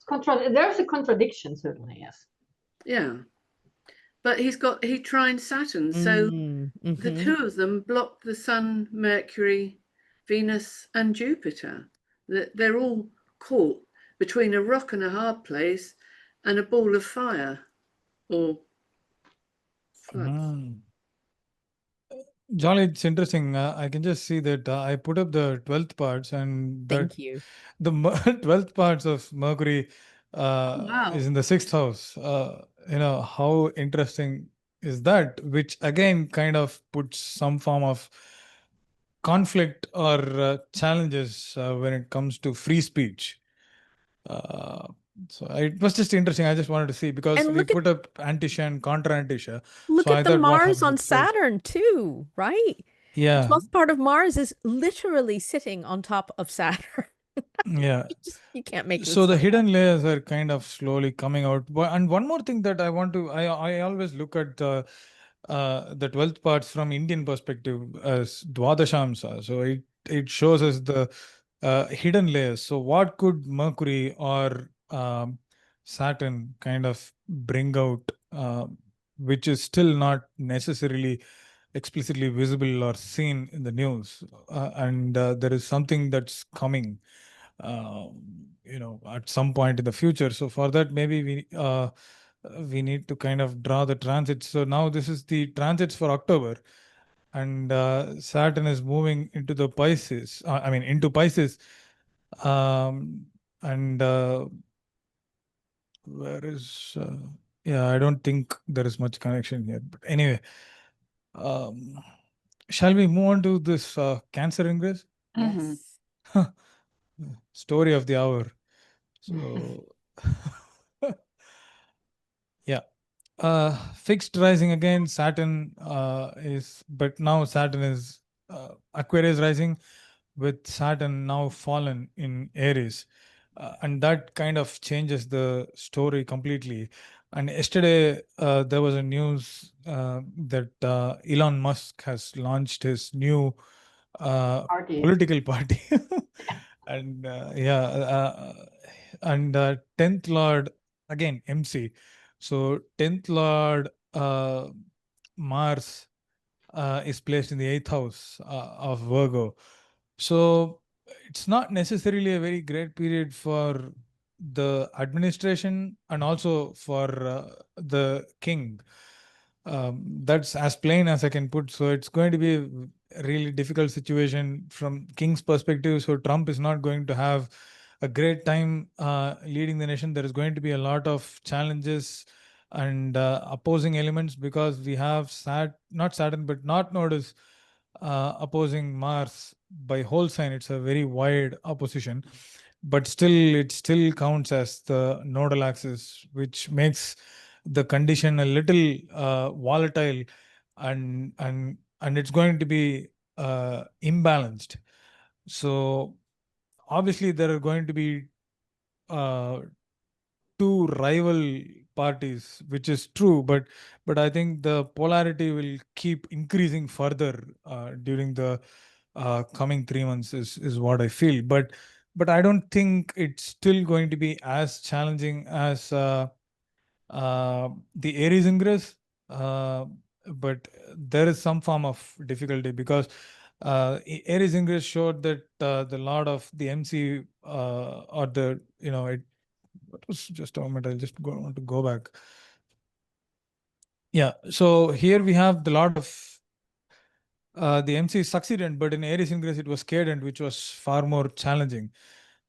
There's a contradiction, certainly, yes. Yeah, but he trines Saturn, so the two of them block the Sun, Mercury, Venus, and Jupiter. They're all caught between a rock and a hard place and a ball of fire or floods. Jolly, it's interesting. I can just see that I put up the 12th parts, and Thank you. the 12th parts of Mercury Wow. is in the 6th house. How interesting is that? Which again kind of puts some form of conflict or challenges when it comes to free speech. So it was just interesting. I just wanted to see because And we look at- put up Antisha and Contra Antisha. Look So at I the thought, what Mars happens on with 12? Saturn too, right? Yeah. The 12th part of Mars is literally sitting on top of Saturn. Yeah. You can't make this So the stuff up. hidden layers are kind of slowly coming out. And one more thing that I want to, I always look at the 12th parts from Indian perspective as Dwadashamsa. So it shows us the hidden layers. So what could Mercury or Saturn kind of bring out, which is still not necessarily explicitly visible or seen in the news, and there is something that's coming, at some point in the future. So for that, maybe we need to kind of draw the transits. So now this is the transits for October, and Saturn is moving into the Pisces. Into Pisces, and where is? I don't think there is much connection here. But anyway. Shall we move on to this Cancer Ingress? Yes. Story of the hour. So, fixed rising again. Saturn but now Saturn is Aquarius rising, with Saturn now fallen in Aries. And that kind of changes the story completely. And yesterday, there was a news that Elon Musk has launched his new Party. political party. And and 10th Lord, again, MC. So 10th Lord Mars is placed in the 8th house of Virgo. So it's not necessarily a very great period for the administration and also for the king. That's as plain as I can put. So it's going to be a really difficult situation from king's perspective. So Trump is not going to have a great time leading the nation. There is going to be a lot of challenges and opposing elements, because we have not Saturn, but North Node is opposing Mars by whole sign. It's a very wide opposition, but it still counts as the nodal axis, which makes the condition a little volatile, and it's going to be imbalanced. So obviously there are going to be two rival parties, which is true, but I think the polarity will keep increasing further during the coming 3 months is what I feel. But I don't think it's still going to be as challenging as the Aries Ingress. But there is some form of difficulty, because Aries Ingress showed that the Lord of the MC or the, what was, just a moment, I'll just want to go back. Yeah, so here we have the Lord of the MC is succeedent, but in Aries Ingress it was cadent, which was far more challenging.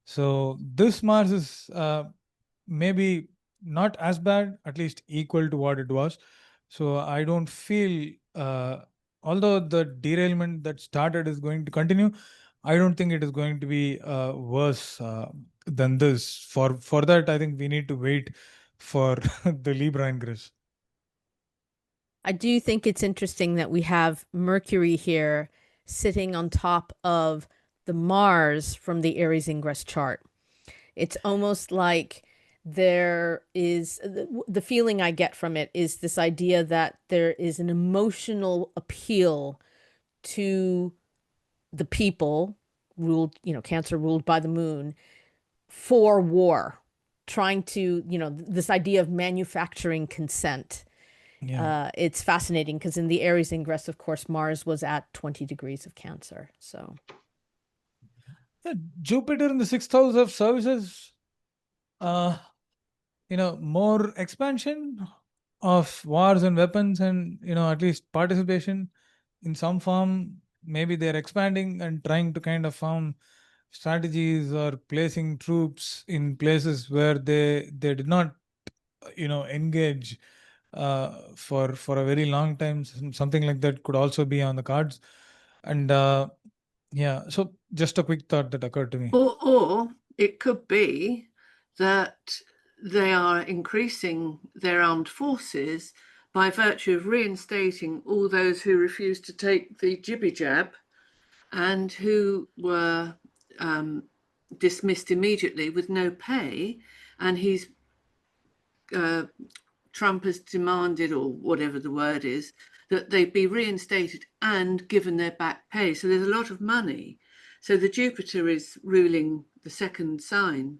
So this Mars is maybe not as bad, at least equal to what it was. So I don't feel, although the derailment that started is going to continue, I don't think it is going to be worse than this. For that, I think we need to wait for the Libra Ingress. I do think it's interesting that we have Mercury here sitting on top of the Mars from the Aries Ingress chart. It's almost like there is the feeling I get from it is this idea that there is an emotional appeal to the people ruled, Cancer ruled by the moon, for war, trying to, this idea of manufacturing consent. Yeah. It's fascinating because in the Aries Ingress, of course, Mars was at 20 degrees of Cancer. So Yeah, Jupiter in the 6th house of services, more expansion of wars and weapons, and at least participation in some form. Maybe they're expanding and trying to kind of form strategies or placing troops in places where they did not engage for a very long time. Something like that could also be on the cards. And yeah, so just a quick thought that occurred to me. Or it could be that they are increasing their armed forces by virtue of reinstating all those who refused to take the jibby jab and who were dismissed immediately with no pay. And Trump has demanded, or whatever the word is, that they be reinstated and given their back pay. So there's a lot of money. So the Jupiter is ruling the second sign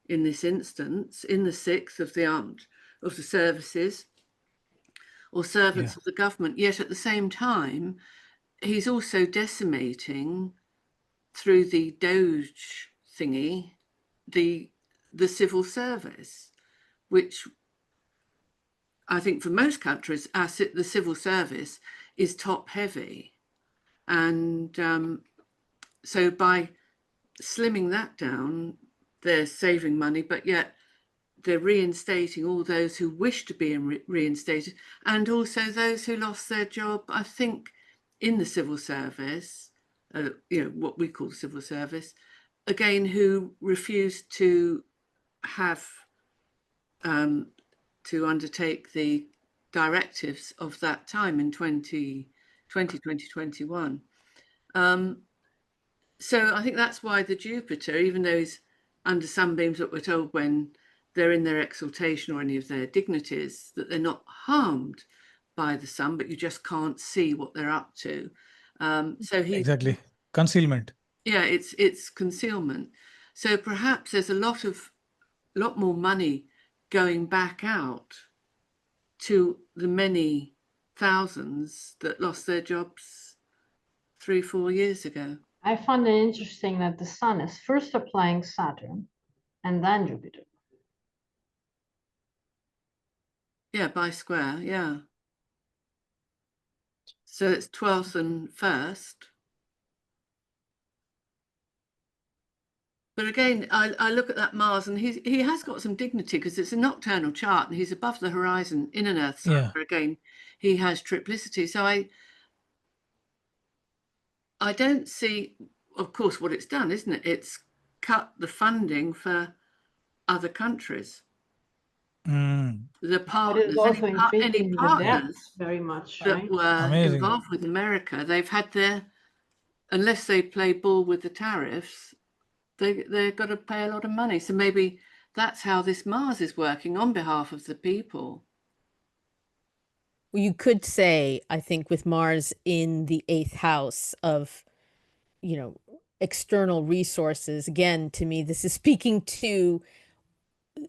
in this instance, in the 6th of the armed of the services or servants of the government. Yet at the same time, he's also decimating through the Doge thingy the civil service, which I think for most countries, the civil service is top heavy. And so by slimming that down, they're saving money, but yet they're reinstating all those who wish to be reinstated, and also those who lost their job, I think, in the civil service, what we call civil service, again, who refused to have to undertake the directives of that time in 2021. So I think that's why the Jupiter, even though he's under sunbeams, that we're told when they're in their exaltation or any of their dignities, that they're not harmed by the sun, but you just can't see what they're up to. So he's exactly concealment. Yeah, it's concealment. So perhaps there's a lot more money going back out to the many thousands that lost their jobs 3-4 years ago. I find it interesting that the sun is first applying Saturn and then Jupiter. Yeah, by square, yeah. So it's 12th and 1st. But again, I look at that Mars, and he has got some dignity because it's a nocturnal chart, and he's above the horizon in an Earth sign. Where again, he has triplicity. So I don't see, of course, what it's done, isn't it? It's cut the funding for other countries. The partners, any partners very much that were involved with America, they've had unless they play ball with the tariffs, they've got to pay a lot of money. So maybe that's how this Mars is working on behalf of the people. Well, you could say, I think, with Mars in the 8th house of, external resources, again, to me, this is speaking to,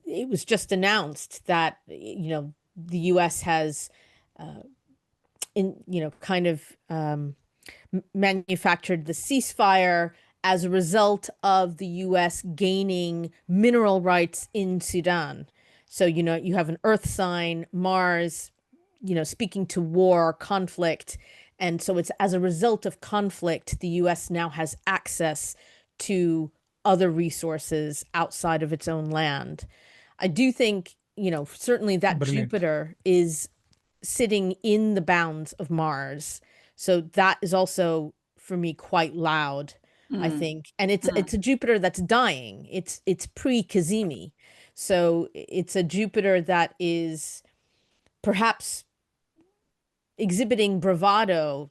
it was just announced that, the US has, kind of manufactured the ceasefire as a result of the US gaining mineral rights in Sudan. So, you have an earth sign, Mars, speaking to war, conflict. And so it's as a result of conflict, the US now has access to other resources outside of its own land. I do think, certainly that Brilliant. Jupiter is sitting in the bounds of Mars. So that is also for me quite loud, I think. And it's a Jupiter that's dying. It's pre-Cazimi. So it's a Jupiter that is perhaps exhibiting bravado,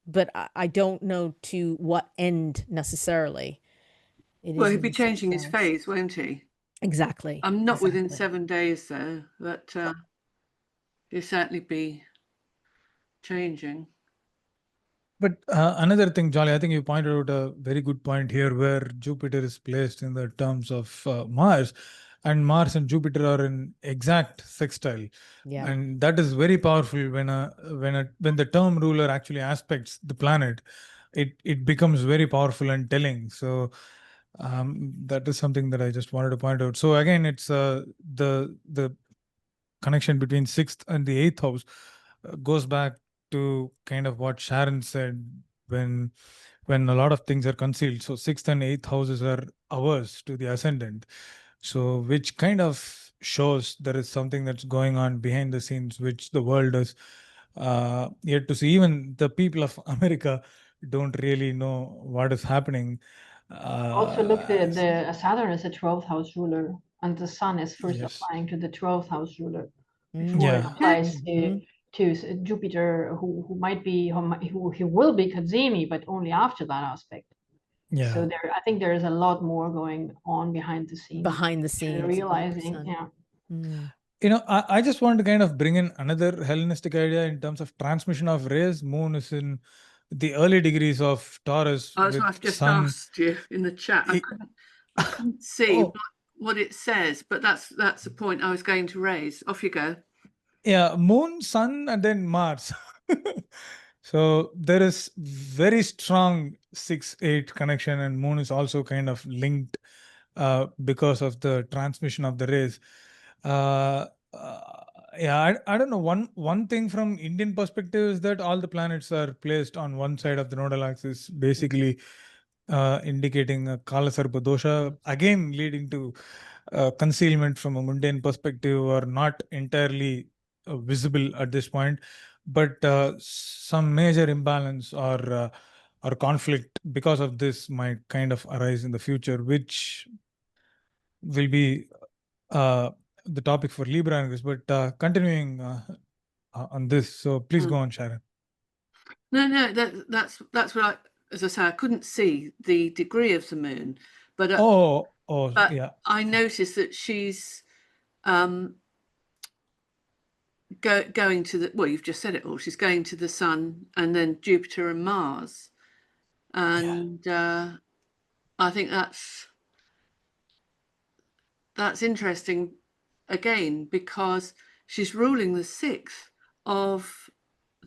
but I don't know to what end necessarily. Well, he'll be changing his phase, won't he? Exactly. I'm not within 7 days though, but he'll certainly be changing. But another thing, Jolly, I think you pointed out a very good point here where Jupiter is placed in the terms of Mars, and Mars and Jupiter are in exact sextile. Yeah. And that is very powerful when the term ruler actually aspects the planet, it becomes very powerful and telling. So that is something that I just wanted to point out. So again, it's the connection between 6th and the 8th house goes back to kind of what Sharon said when a lot of things are concealed. So 6th and 8th houses are ours to the ascendant. So which kind of shows there is something that's going on behind the scenes, which the world is yet to see. Even the people of America don't really know what is happening. Also look, the Saturn is a 12th house ruler, and the Sun is first Yes. applying to the 12th house ruler before it Yeah. applies to Jupiter, who might be who will be Kazemi, but only after that aspect. Yeah. So I think there is a lot more going on behind the scenes. Realizing, 100%. yeah. I just want to kind of bring in another Hellenistic idea in terms of transmission of rays. Moon is in the early degrees of Taurus. I've just asked you in the chat. I couldn't see what it says, but that's the point I was going to raise. Off you go. Yeah, Moon, Sun, and then Mars. So there is very strong 6-8 connection, and Moon is also kind of linked because of the transmission of the rays. Yeah, I don't know. One thing from Indian perspective is that all the planets are placed on one side of the nodal axis, basically indicating a Kalasarpa dosha, again leading to concealment from a mundane perspective, or not entirely visible at this point, but some major imbalance or conflict because of this might kind of arise in the future, which will be the topic for Libra Ingress. But continuing on this, so please go on, Sharon. No, that's what as I say, I couldn't see the degree of the moon, but but yeah, I noticed that she's going to the, well, you've just said it all. She's going to the Sun and then Jupiter and Mars, and I think that's interesting again, because she's ruling the 6th of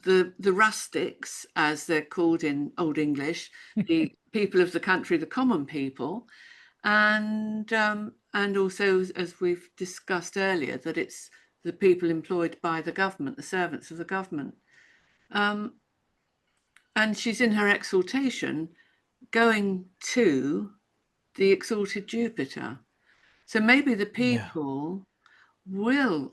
the rustics, as they're called in Old English, the people of the country, the common people, and also, as we've discussed earlier, that it's the people employed by the government, the servants of the government. And she's in her exaltation going to the exalted Jupiter. So maybe the people will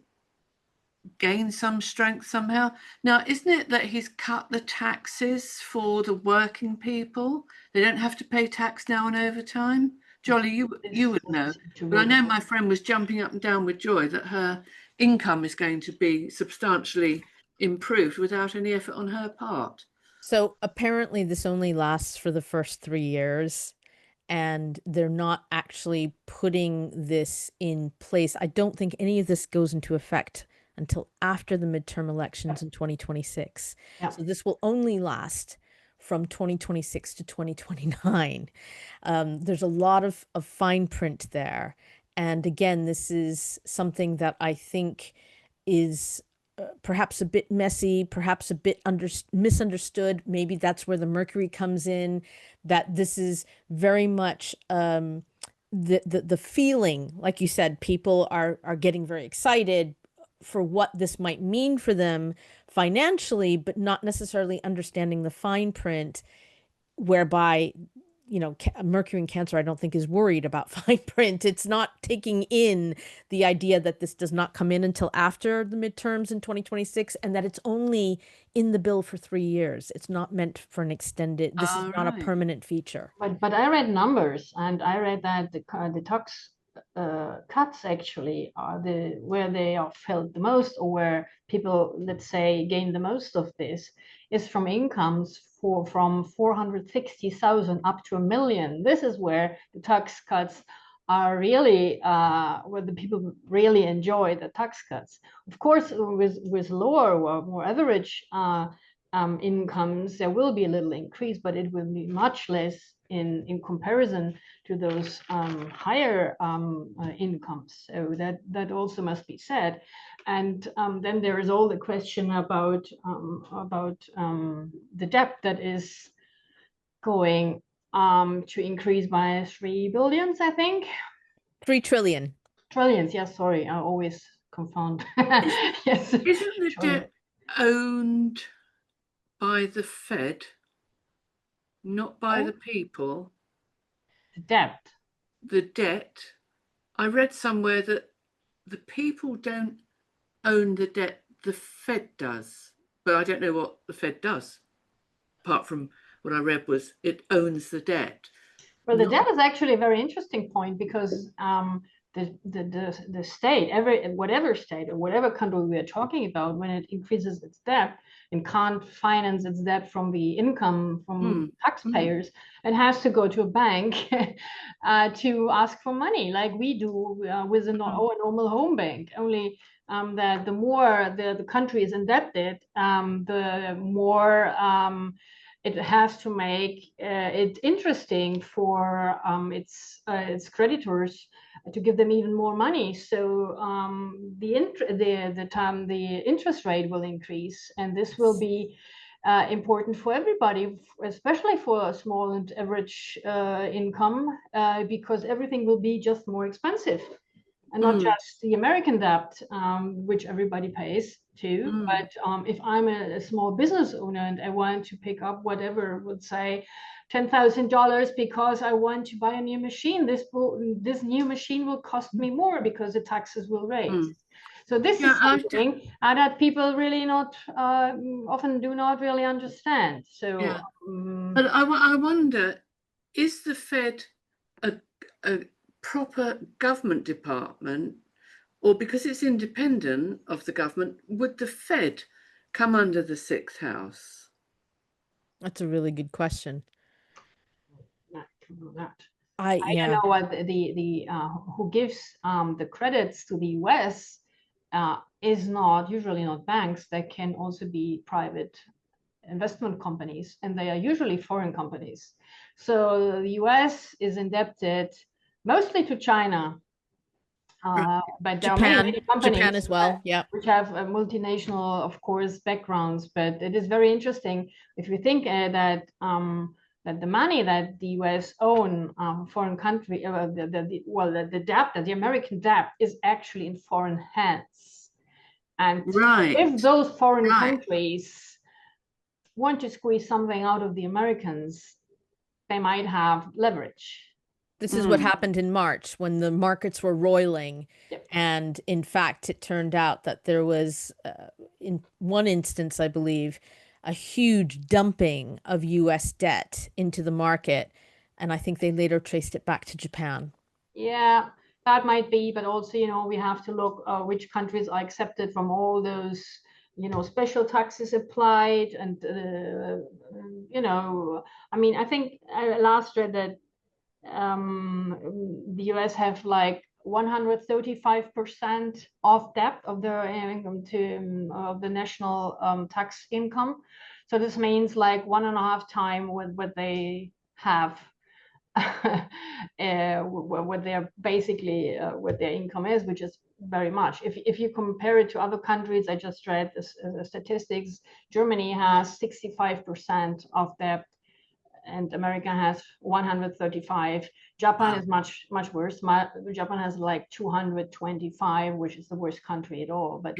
gain some strength somehow. Now, isn't it that he's cut the taxes for the working people? They don't have to pay tax now on overtime. Jolly, you would know. But I know my friend was jumping up and down with joy that her income is going to be substantially improved without any effort on her part. So apparently this only lasts for the first 3 years, and they're not actually putting this in place. I don't think any of this goes into effect until after the midterm elections in 2026. Yeah. So this will only last from 2026 to 2029. There's a lot of fine print there. And again, this is something that I think is perhaps a bit messy, perhaps a bit misunderstood. Maybe that's where the Mercury comes in, that this is very much the feeling, like you said, people are getting very excited for what this might mean for them financially, but not necessarily understanding the fine print, whereby, you know, Mercury in Cancer, I don't think, is worried about fine print. It's not taking in the idea that this does not come in until after the midterms in 2026, and that it's only in the bill for 3 years. It's not meant for an extended, this is not a Right. permanent feature. But I read numbers, and I read that the tax cuts actually are where they are felt the most, or where people, let's say, gain the most of this, is from incomes from 460,000 up to 1 million. This is where the tax cuts are really where the people really enjoy the tax cuts. Of course, with lower or more average incomes, there will be a little increase, but it will be much less in comparison to those higher incomes. So that also must be said. And then there is all the question about the debt that is going to increase by 3 billions, I think. 3 trillion. Trillions, yes, sorry, I always confound. Yes. Isn't the debt owned by the Fed, not by the people? The debt. The debt. I read somewhere that the people don't own the debt, the Fed does. But I don't know what the Fed does. Apart from what I read was it owns the debt. Well, the debt is actually a very interesting point, because the state, whatever state or whatever country we are talking about, when it increases its debt and can't finance its debt from the income from taxpayers, it has to go to a bank to ask for money, like we do with our normal home bank. Only that the more the country is indebted, the more it has to make it interesting for its creditors to give them even more money. So the interest rate will increase, and this will be important for everybody, especially for a small and average income, because everything will be just more expensive. And not just the American debt, which everybody pays too, but if I'm a small business owner and I want to pick up whatever, would say $10,000 because I want to buy a new machine, this new machine will cost me more because the taxes will raise. So this is something that people really not often do not really understand. So, but I wonder, is the Fed a proper government department, or because it's independent of the government, would the Fed come under the 6th house? That's a really good question. I don't know what the who gives the credits to the US is usually not banks. That can also be private investment companies, and they are usually foreign companies. So the US is indebted mostly to China, but there are many companies, Japan as well, which have a multinational, of course, backgrounds. But it is very interesting if you think that the money that the US own foreign country, the debt, that the American debt is actually in foreign hands, and if those foreign countries want to squeeze something out of the Americans, they might have leverage. This is what happened in March when the markets were roiling. And in fact, it turned out that there was, in one instance, I believe, a huge dumping of US debt into the market. And I think they later traced it back to Japan. Yeah, that might be. But also, we have to look which countries are accepted from all those, special taxes applied. And, I mean, I think I last read that the US have like 135% of debt of their income of the national tax income. So this means like 1.5 times what they have, what they're basically what their income is, which is very much. If you compare it to other countries, I just read the statistics. Germany has 65% of debt, and America has 135. Japan is much worse. Japan has like 225, which is the worst country at all. But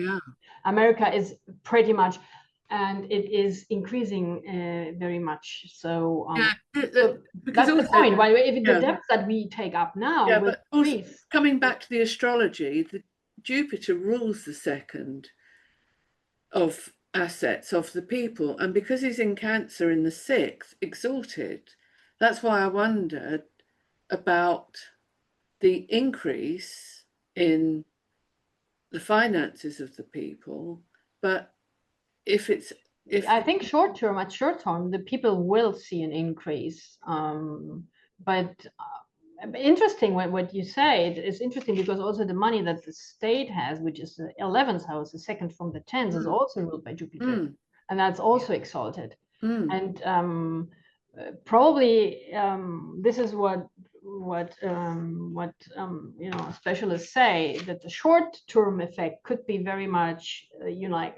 America is pretty much, and it is increasing very much. So that's the point. Why if the depth that we take up now will increase. Coming back to the astrology, the Jupiter rules the second of assets of the people, and because he's in Cancer in the 6th, exalted, that's why I wondered about the increase in the finances of the people. But if I think at short term, the people will see an increase. But interesting what you say. It's interesting because also the money that the state has, which is the 11th house, the second from the 10th, is also ruled by Jupiter, and that's also exalted. And probably this is what specialists say, that the short-term effect could be very much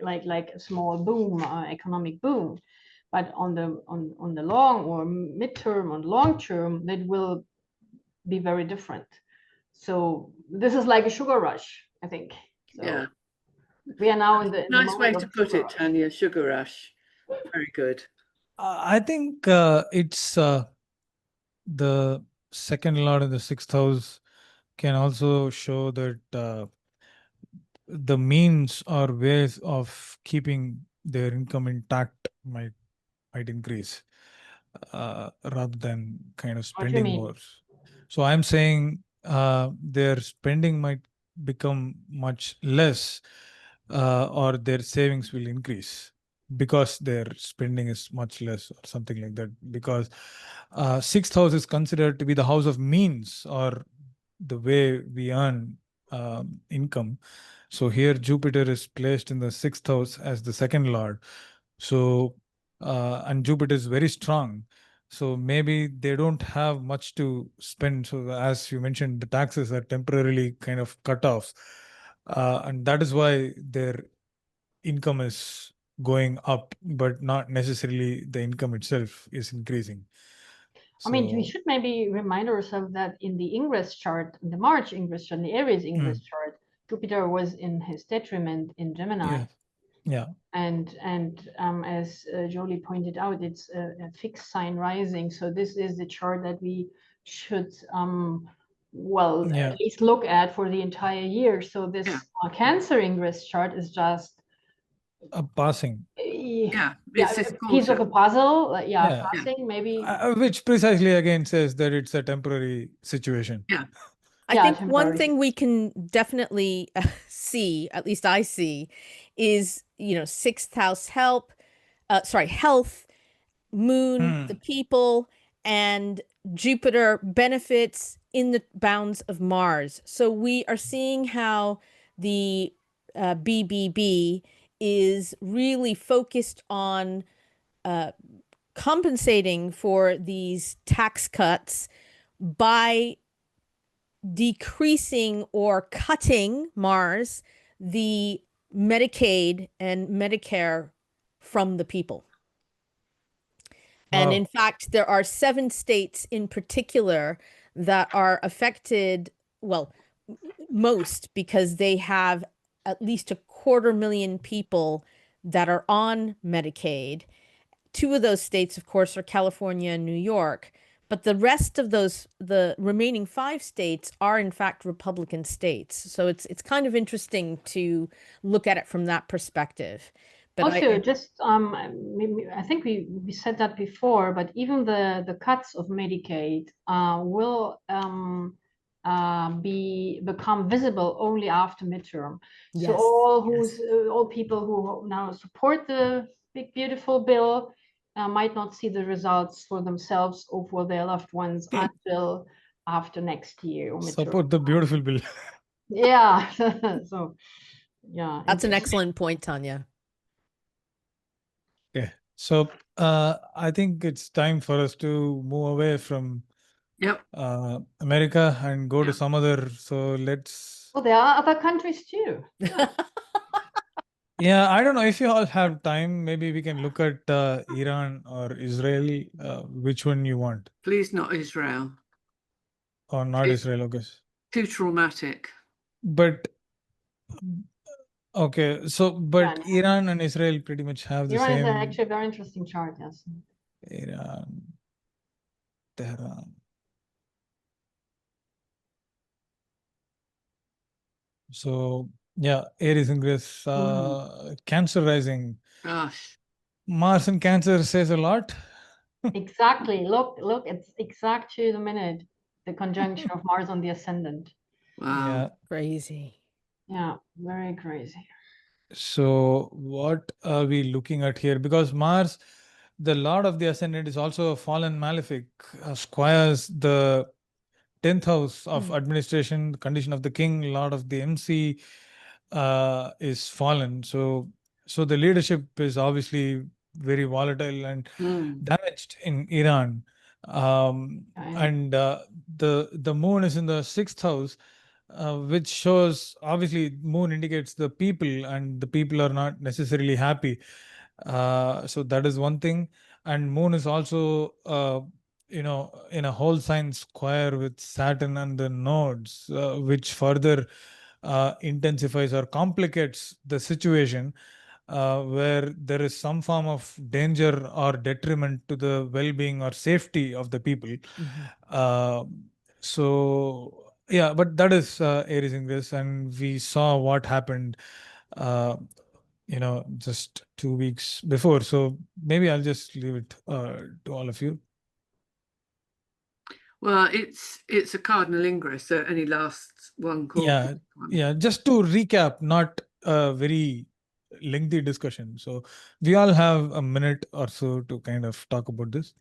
like a small boom, economic boom, but on the long or mid-term or long-term, that will be very different. So this is like a sugar rush, I think. So we are now in the nice way to put it, Tania. Sugar rush. Very good. I think it's the second lord in the 6th house can also show that the means or ways of keeping their income intact might increase rather than kind of spending more. So I'm saying their spending might become much less, or their savings will increase because their spending is much less, or something like that. Because 6th house is considered to be the house of means, or the way we earn income. So here Jupiter is placed in the 6th house as the second lord. So and Jupiter is very strong. So maybe they don't have much to spend. So as you mentioned, the taxes are temporarily kind of cut off. And that is why their income is going up, but not necessarily the income itself is increasing. So, I mean, we should maybe remind ourselves that in the Ingress chart, the March Ingress chart, the Aries Ingress chart, Jupiter was in his detriment in Gemini. Yeah. And as Joli pointed out, it's a fixed sign rising. So this is the chart that we should, at least look at for the entire year. So this Cancer Ingress chart is just a passing. It's a piece of a puzzle. Passing maybe. Which precisely again says that it's a temporary situation. I think one thing we can definitely see, at least I see, is 6th house health, moon, the people, and Jupiter benefits in the bounds of Mars. So we are seeing how the BBB is really focused on compensating for these tax cuts by decreasing or cutting Mars the Medicaid and Medicare from the people. And in fact, there are 7 states in particular that are affected, well, most, because they have at least 250,000 people that are on Medicaid. 2 of those states, of course, are California and New York. But the rest of the remaining 5 states are in fact Republican states. So it's kind of interesting to look at it from that perspective. But also, I think we said that before, but even the cuts of Medicaid will become visible only after midterm. Yes. So all people who now support the big beautiful bill might not see the results for themselves or for their loved ones until after next year. Support the beautiful bill. Yeah. So, that's an excellent point, Tania. Okay. So I think it's time for us to move away from America and go to some other. So let's Well, there are other countries too. Yeah. Yeah, I don't know if you all have time. Maybe we can look at Iran or Israel. Which one you want? Please, not Israel. Or not It's Israel, okay. too traumatic. But okay, so but Yeah. Iran and Israel pretty much have the Iran is same. actually a very interesting chart, yes. Iran, Tehran. So yeah, Aries Ingress, Cancer rising. Gosh. Mars in Cancer says a lot. Exactly. Look, it's exact to the minute, the conjunction of Mars on the ascendant. Wow. Yeah. Crazy. Yeah, very crazy. So what are we looking at here? Because Mars, the Lord of the Ascendant, is also a fallen malefic, squares the 10th house of administration, the condition of the king, Lord of the MC is fallen. So the leadership is obviously very volatile and damaged in Iran. And the moon is in the 6th house, which shows obviously moon indicates the people, and the people are not necessarily happy. So that is one thing. And moon is also in a whole sign square with Saturn and the nodes, which further intensifies or complicates the situation, where there is some form of danger or detriment to the well-being or safety of the people. So yeah, but that is Aries Ingress, and we saw what happened just 2 weeks before. So maybe I'll just leave it to all of you. Well, it's a cardinal ingress, so it only lasts one quarter. Yeah, just to recap, not a very lengthy discussion. So we all have a minute or so to kind of talk about this.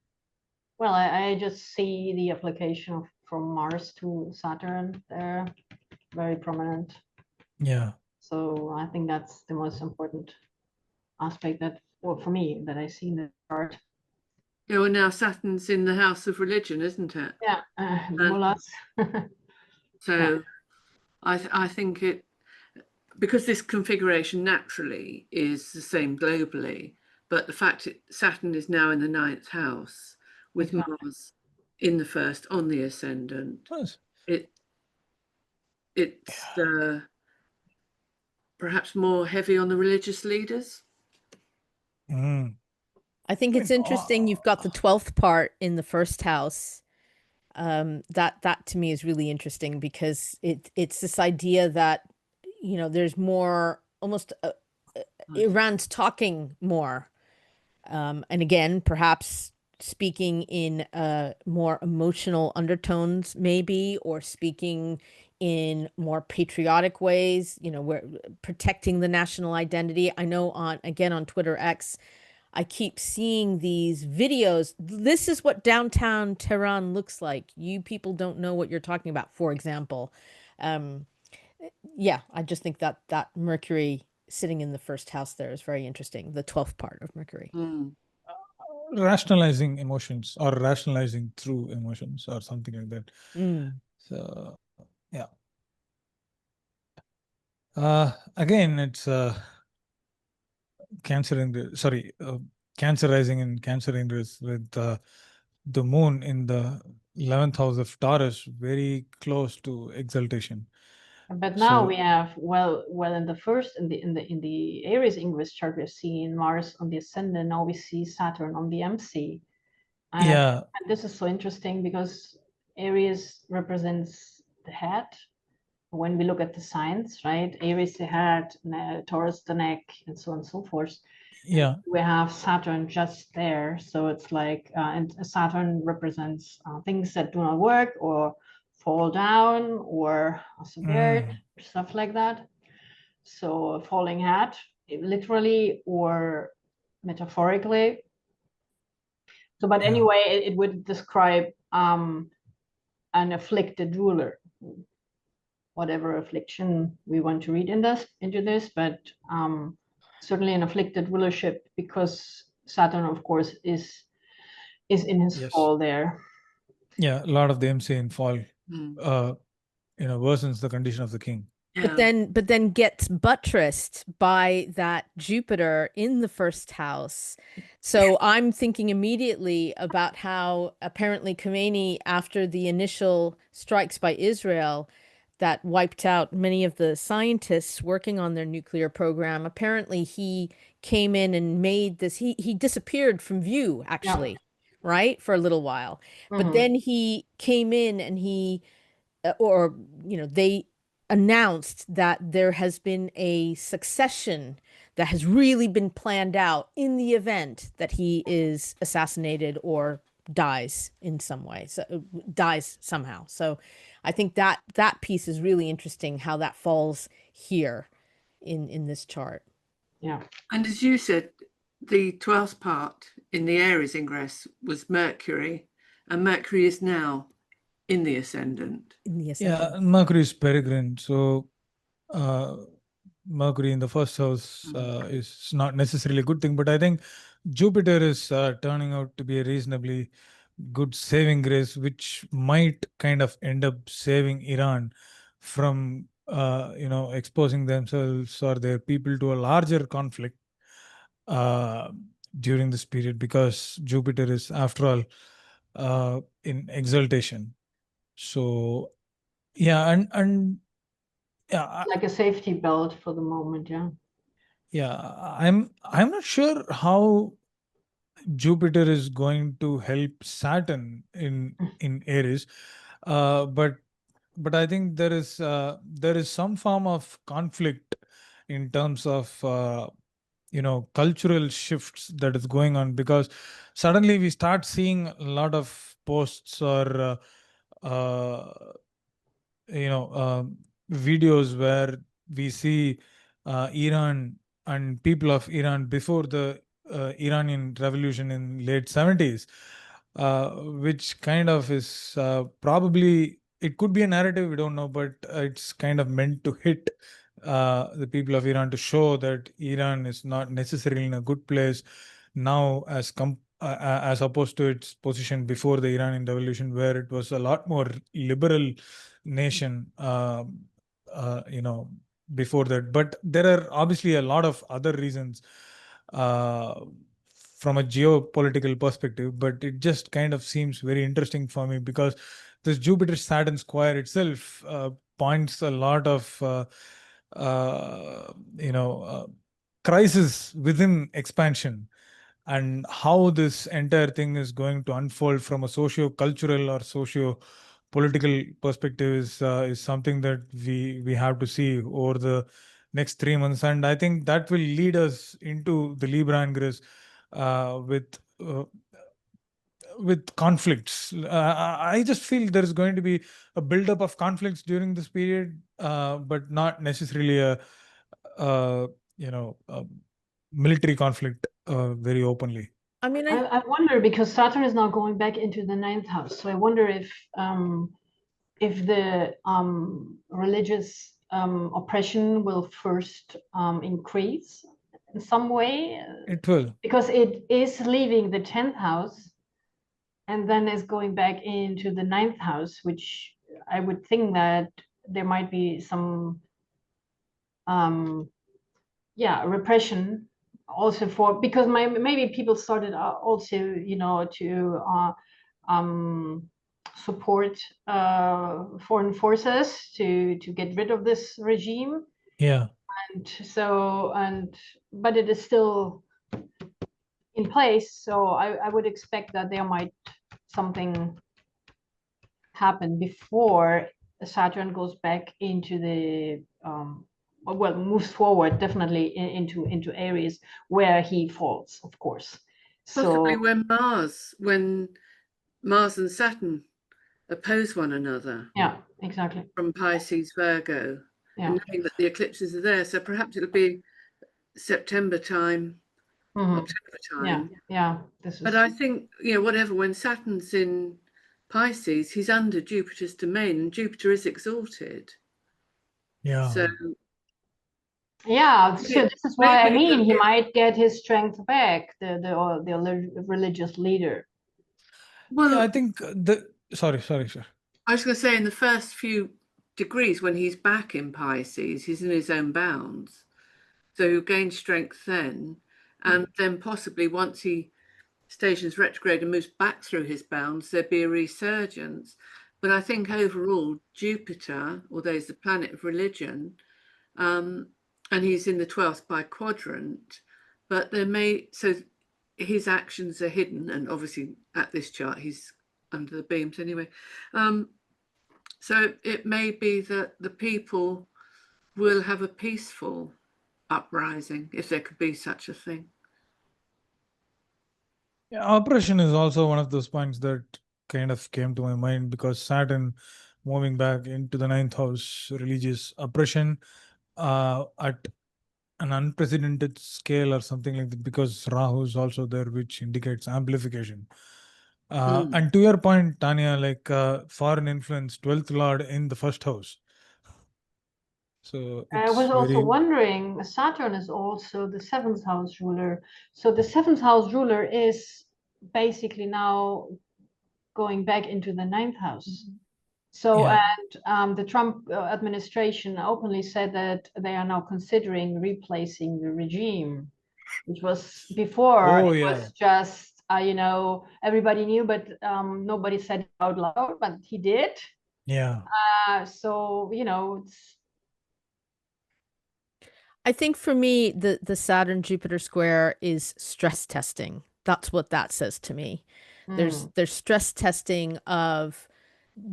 Well, I just see the application from Mars to Saturn there, very prominent. Yeah. So I think that's the most important aspect that, well, for me, that I see in the chart. Yeah, well, now Saturn's in the house of religion, isn't it? Yeah, the mullahs. So Yeah. I think it, because this configuration naturally is the same globally, but the fact Saturn is now in the 9th house with Mars in the 1st on the ascendant, Nice. it's perhaps more heavy on the religious leaders. I think it's interesting. You've got the 12th part in the 1st house. That to me is really interesting, because it's this idea that, there's more, almost Iran's talking more. And again, perhaps speaking in more emotional undertones, maybe, or speaking in more patriotic ways, we're protecting the national identity. I know on Twitter X, I keep seeing these videos. This is what downtown Tehran looks like. You people don't know what you're talking about, for example. Yeah, I just think that Mercury sitting in the 1st house there is very interesting. The 12th part of Mercury. Rationalizing emotions, or rationalizing through emotions, or something like that. So yeah. Again, it's Cancer rising in Cancer Ingress with the moon in the 11th house of Taurus, very close to exaltation. But now we have, well in the first, in the Aries Ingress chart, we've seen Mars on the ascendant. Now we see Saturn on the MC. And this is so interesting, because Aries represents the head. When we look at the signs, right? Aries the head, Taurus the neck, and so on and so forth. Yeah. And we have Saturn just there. So it's like, and Saturn represents things that do not work, or fall down, or subvert, stuff like that. So a falling head, literally or metaphorically. So, but anyway, it would describe an afflicted ruler, whatever affliction we want to read into this, but certainly an afflicted rulership, because Saturn, of course, is in his fall there. Yeah, a lot of the MC in fall worsens the condition of the king. but then gets buttressed by that Jupiter in the first house. So I'm thinking immediately about how apparently Khomeini, after the initial strikes by Israel that wiped out many of the scientists working on their nuclear program, apparently he came in and made this, he disappeared from view, actually, right, for a little while. But then he came in and he, or, they announced that there has been a succession that has really been planned out in the event that he is assassinated or dies in some way, so dies somehow. So I think that piece is really interesting, how that falls here in this chart. Yeah. And as you said, the 12th part in the Aries Ingress was Mercury, and Mercury is now in the ascendant. Yeah, Mercury is peregrine. So Mercury in the first house is not necessarily a good thing, but I think Jupiter is turning out to be a reasonably good saving grace, which might kind of end up saving Iran from exposing themselves or their people to a larger conflict during this period, because Jupiter is, after all, in exaltation. So yeah, and yeah, Like a safety belt for the moment. I'm not sure how Jupiter is going to help Saturn in Aries, but I think there is some form of conflict in terms of cultural shifts that is going on, because suddenly we start seeing a lot of posts or videos where we see Iran and people of Iran before the Iranian revolution in late 70s, which kind of is probably, it could be a narrative, we don't know, but it's kind of meant to hit the people of Iran, to show that Iran is not necessarily in a good place now as opposed to its position before the Iranian revolution, where it was a lot more liberal nation before that. But there are obviously a lot of other reasons from a geopolitical perspective, but it just kind of seems very interesting for me, because this Jupiter Saturn square itself points a lot of crisis within expansion, and how this entire thing is going to unfold from a socio-cultural or socio-political perspective is something that we have to see over the next 3 months. And I think that will lead us into the Libra Ingress with conflicts. I just feel there is going to be a buildup of conflicts during this period, but not necessarily a military conflict very openly. I mean, I wonder, because Saturn is now going back into the 9th house. So I wonder if the religious oppression will first increase in some way. It will. Because it is leaving the 10th house and then is going back into the 9th house, which I would think that there might be some repression also for, because maybe people started also to support foreign forces to get rid of this regime. But it is still in place, so I would expect that there might something happen before Saturn goes back into the moves forward definitely into Aries, where he falls, of course. Possibly when Mars and Saturn oppose one another. Yeah, exactly. From Pisces, Virgo, and knowing that the eclipses are there, so perhaps it'll be September time, October time. But I think, whatever, when Saturn's in Pisces, he's under Jupiter's domain, and Jupiter is exalted. So this is why I mean he might get his strength back, the religious leader. Well, I think sorry, sir. I was going to say, in the first few degrees when he's back in Pisces. He's in his own bounds. So he'll gain strength then. And then possibly once he stations retrograde and moves back through his bounds, there'd be a resurgence. But I think overall, Jupiter, although he's the planet of religion, and he's in the 12th by quadrant, but so his actions are hidden, and obviously at this chart, he's under the beams anyway. So it may be that the people will have a peaceful uprising, if there could be such a thing. Yeah, oppression is also one of those points that kind of came to my mind, because Saturn moving back into the 9th house, religious oppression at an unprecedented scale or something like that, because Rahu is also there, which indicates amplification. And to your point, Tanya, like foreign influence, 12th lord in the 1st house. So I was also wondering, Saturn is also the 7th house ruler. So the 7th house ruler is basically now going back into the 9th house. So, and the Trump administration openly said that they are now considering replacing the regime, which was before was just, you know, everybody knew, but nobody said it out loud, but he did. Yeah. So, you know, I think for me, the Saturn Jupiter square is stress testing. That's what that says to me. There's stress testing of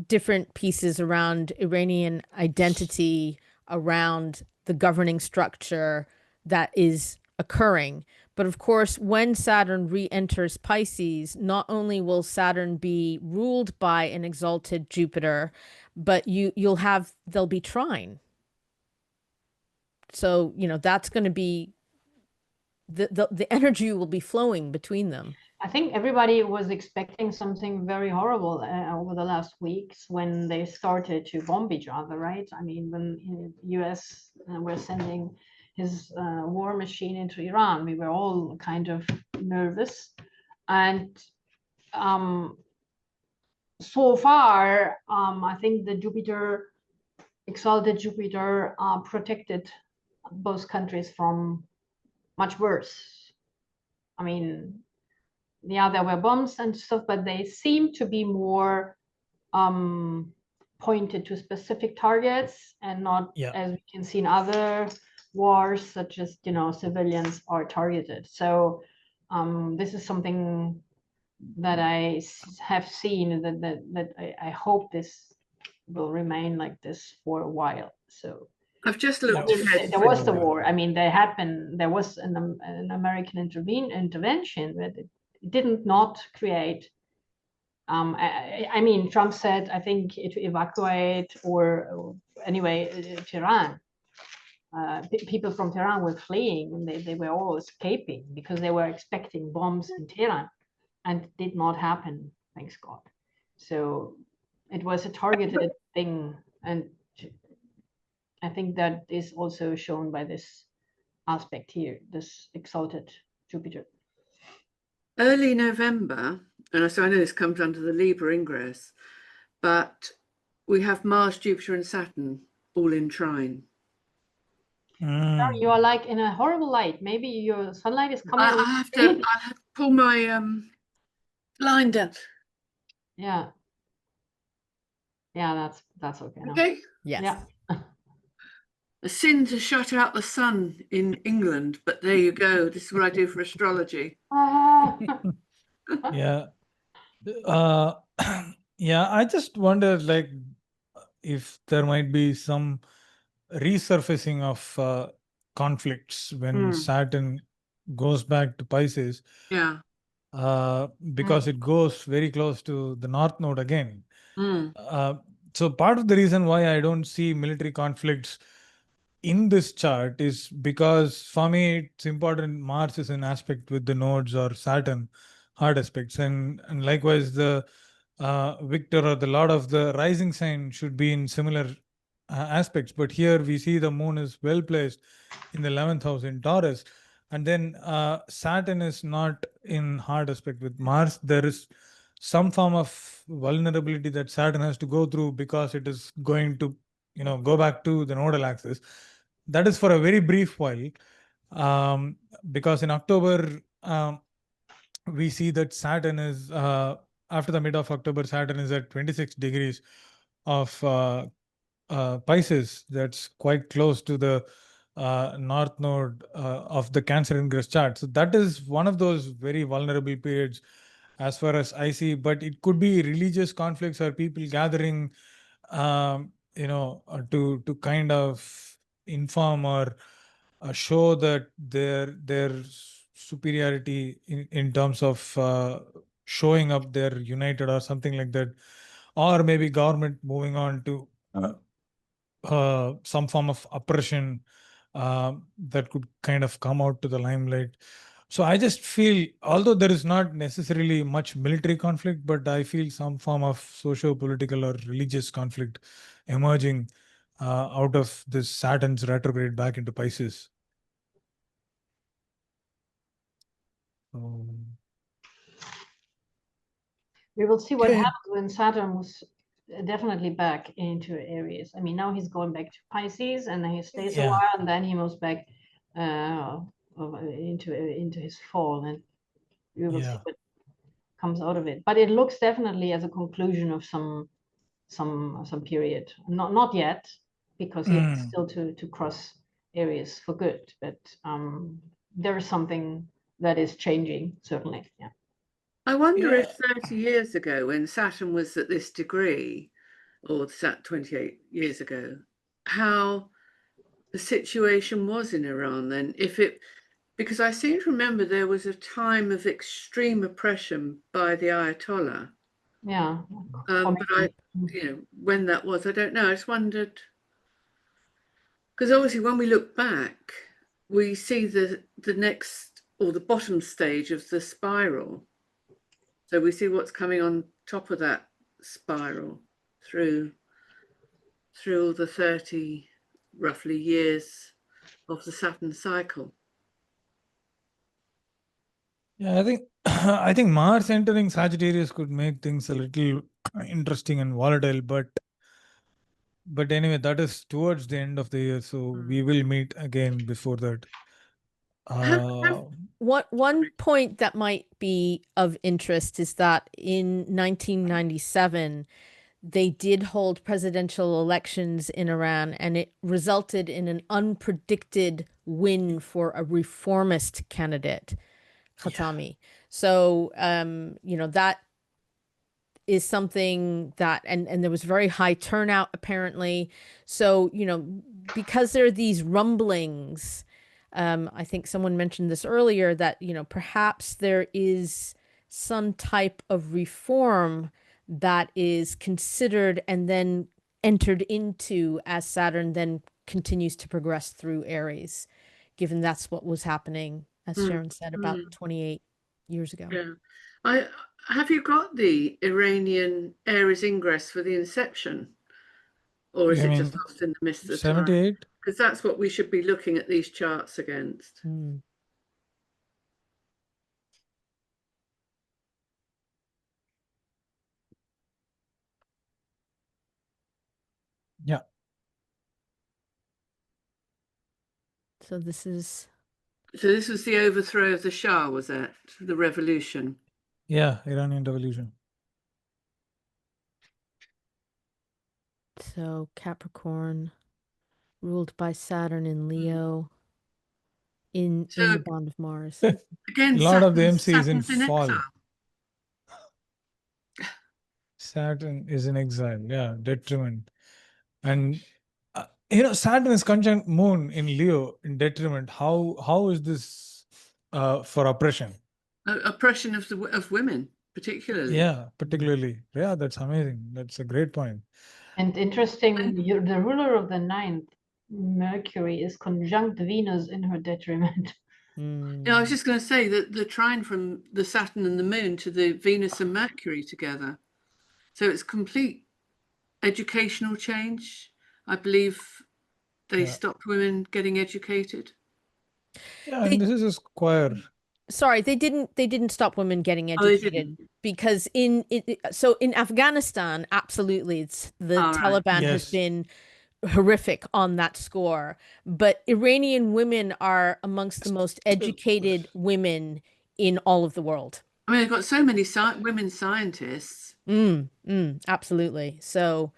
different pieces around Iranian identity, around the governing structure that is occurring. But of course, when Saturn re-enters Pisces, not only will Saturn be ruled by an exalted Jupiter, but they'll be trine. So, you know, that's going to be the energy will be flowing between them. I think everybody was expecting something very horrible over the last weeks when they started to bomb each other, right? I mean, when the US were sending his war machine into Iran, we were all kind of nervous. And so far, I think the exalted Jupiter protected both countries from much worse. I mean, yeah, there were bombs and stuff, but they seem to be more pointed to specific targets and not, as we can see in other wars, such as, you know, civilians are targeted. So this is something that I have seen that I hope this will remain like this for a while. So I've just looked ahead. There was the war. I mean, there was an American intervention, but it didn't not create. I mean, Trump said, I think, to evacuate or anyway, Tehran. People from Tehran were fleeing, and they were all escaping because they were expecting bombs in Tehran, and it did not happen, thanks God. So it was a targeted thing, and I think that is also shown by this aspect here, this exalted Jupiter. Early November, and so I know this comes under the Libra Ingress, but we have Mars, Jupiter, and Saturn all in trine. You are like in a horrible light. Maybe your sunlight is coming. I have to pull my line down. Yeah. Yeah, that's okay. Okay. Yes. Yeah. A sin to shut out the sun in England, but there you go. This is what I do for astrology. Yeah. Yeah, I just wonder, like, if there might be some resurfacing of conflicts when Saturn goes back to Pisces. Yeah. Because it goes very close to the North Node again. So part of the reason why I don't see military conflicts in this chart is because for me it's important Mars is in aspect with the nodes or Saturn hard aspects, and likewise the Victor or the Lord of the rising sign should be in similar aspects. But here we see the moon is well placed in the 11th house in Taurus, and then Saturn is not in hard aspect with Mars. There is some form of vulnerability that Saturn has to go through because it is going to go back to the nodal axis. That is for a very brief while, because in October, we see that Saturn is, after the mid of October, Saturn is at 26 degrees of Pisces. That's quite close to the north node of the Cancer Ingress chart. So that is one of those very vulnerable periods as far as I see, but it could be religious conflicts or people gathering, to kind of inform or show that their superiority in terms of showing up they're united or something like that, or maybe government moving on to some form of oppression that could kind of come out to the limelight. So I just feel, although there is not necessarily much military conflict, but I feel some form of socio-political or religious conflict emerging out of this Saturn's retrograde back into Pisces. We will see what Okay. happens when Saturn was definitely back into Aries. I mean, now he's going back to Pisces, and then he stays a Yeah. while, and then he moves back into his fall, and we will see Yeah. what comes out of it. But it looks definitely as a conclusion of some period. Not yet, because he has still to cross Aries for good. But there is something that is changing, certainly. Yeah. I wonder Yeah. if 30 years ago, when Saturn was at this degree, or 28 years ago, how the situation was in Iran then. Because I seem to remember there was a time of extreme oppression by the Ayatollah. Yeah. But when that was, I don't know. I just wondered, because obviously when we look back, we see the next, or the bottom stage of the spiral. So we see what's coming on top of that spiral through all the 30 roughly years of the Saturn cycle. Yeah, I think I think Mars entering Sagittarius could make things a little interesting and volatile, but anyway, that is towards the end of the year, so we will meet again before that. One point that might be of interest is that in 1997, they did hold presidential elections in Iran, and it resulted in an unpredicted win for a reformist candidate, Khatami. So, that is something that, and there was very high turnout apparently. So, because there are these rumblings, I think someone mentioned this earlier, that, perhaps there is some type of reform that is considered and then entered into as Saturn then continues to progress through Aries, given that's what was happening, as Sharon said, about 28 years ago. Yeah. Have you got the Iranian Aries Ingress for the inception? Or is it just lost in the mist of the time? 78? Because that's what we should be looking at these charts against. Yeah. So this was the overthrow of the Shah, was it? The revolution? Yeah, Iranian Revolution. So Capricorn, ruled by Saturn in Leo, in the bond of Mars. Again, a lot of the MCs in Saturn's in fall. exile. Saturn is in exile. Yeah, detriment. And Saturn is conjunct Moon in Leo in detriment. How is this for oppression? Oppression of women, particularly. Yeah, particularly. Yeah, that's amazing. That's a great point. And interesting, the ruler of the ninth, Mercury, is conjunct Venus in her detriment. Yeah, I was just going to say that the trine from the Saturn and the Moon to the Venus and Mercury together. So it's complete educational change. I believe they stopped women getting educated. Yeah, and this is a square. Sorry, they didn't stop women getting educated, because in Afghanistan, absolutely, the Taliban has been horrific on that score. But Iranian women are amongst the most educated women in all of the world. I mean, they've got so many women scientists. Absolutely. So,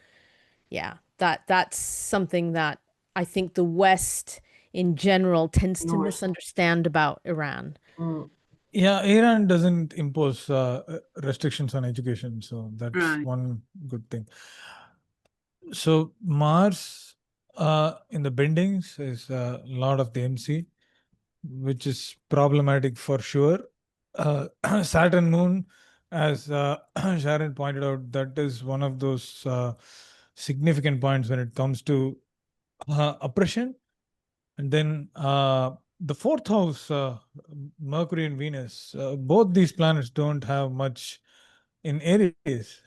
yeah, that's something that I think the West in general tends to North. misunderstand about Iran. Yeah, Iran doesn't impose restrictions on education, so that's Right. one good thing. So Mars in the bendings is a lot of the MC, which is problematic for sure. Saturn moon, as Sharon pointed out, that is one of those significant points when it comes to oppression. And then the fourth house, Mercury and Venus, both these planets don't have much in Aries.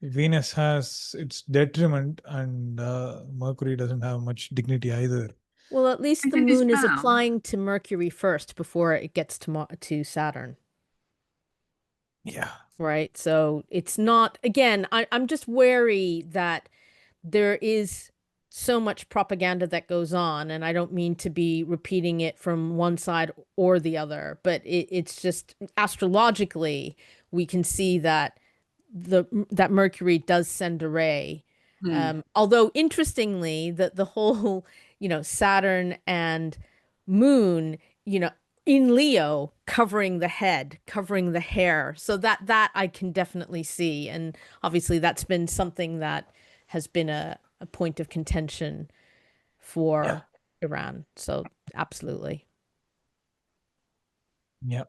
Venus has its detriment, and Mercury doesn't have much dignity either. Well, at least And the then it's moon is bound. applying to Mercury first before it gets to Saturn. Yeah. Right. So it's not, again, I'm just wary that there is so much propaganda that goes on, and I don't mean to be repeating it from one side or the other, but it's just astrologically, we can see that that Mercury does send a ray. Although interestingly, the whole, Saturn and Moon, in Leo, covering the head, covering the hair. So that I can definitely see. And obviously that's been something that has been a point of contention for Iran. So absolutely. Yeah.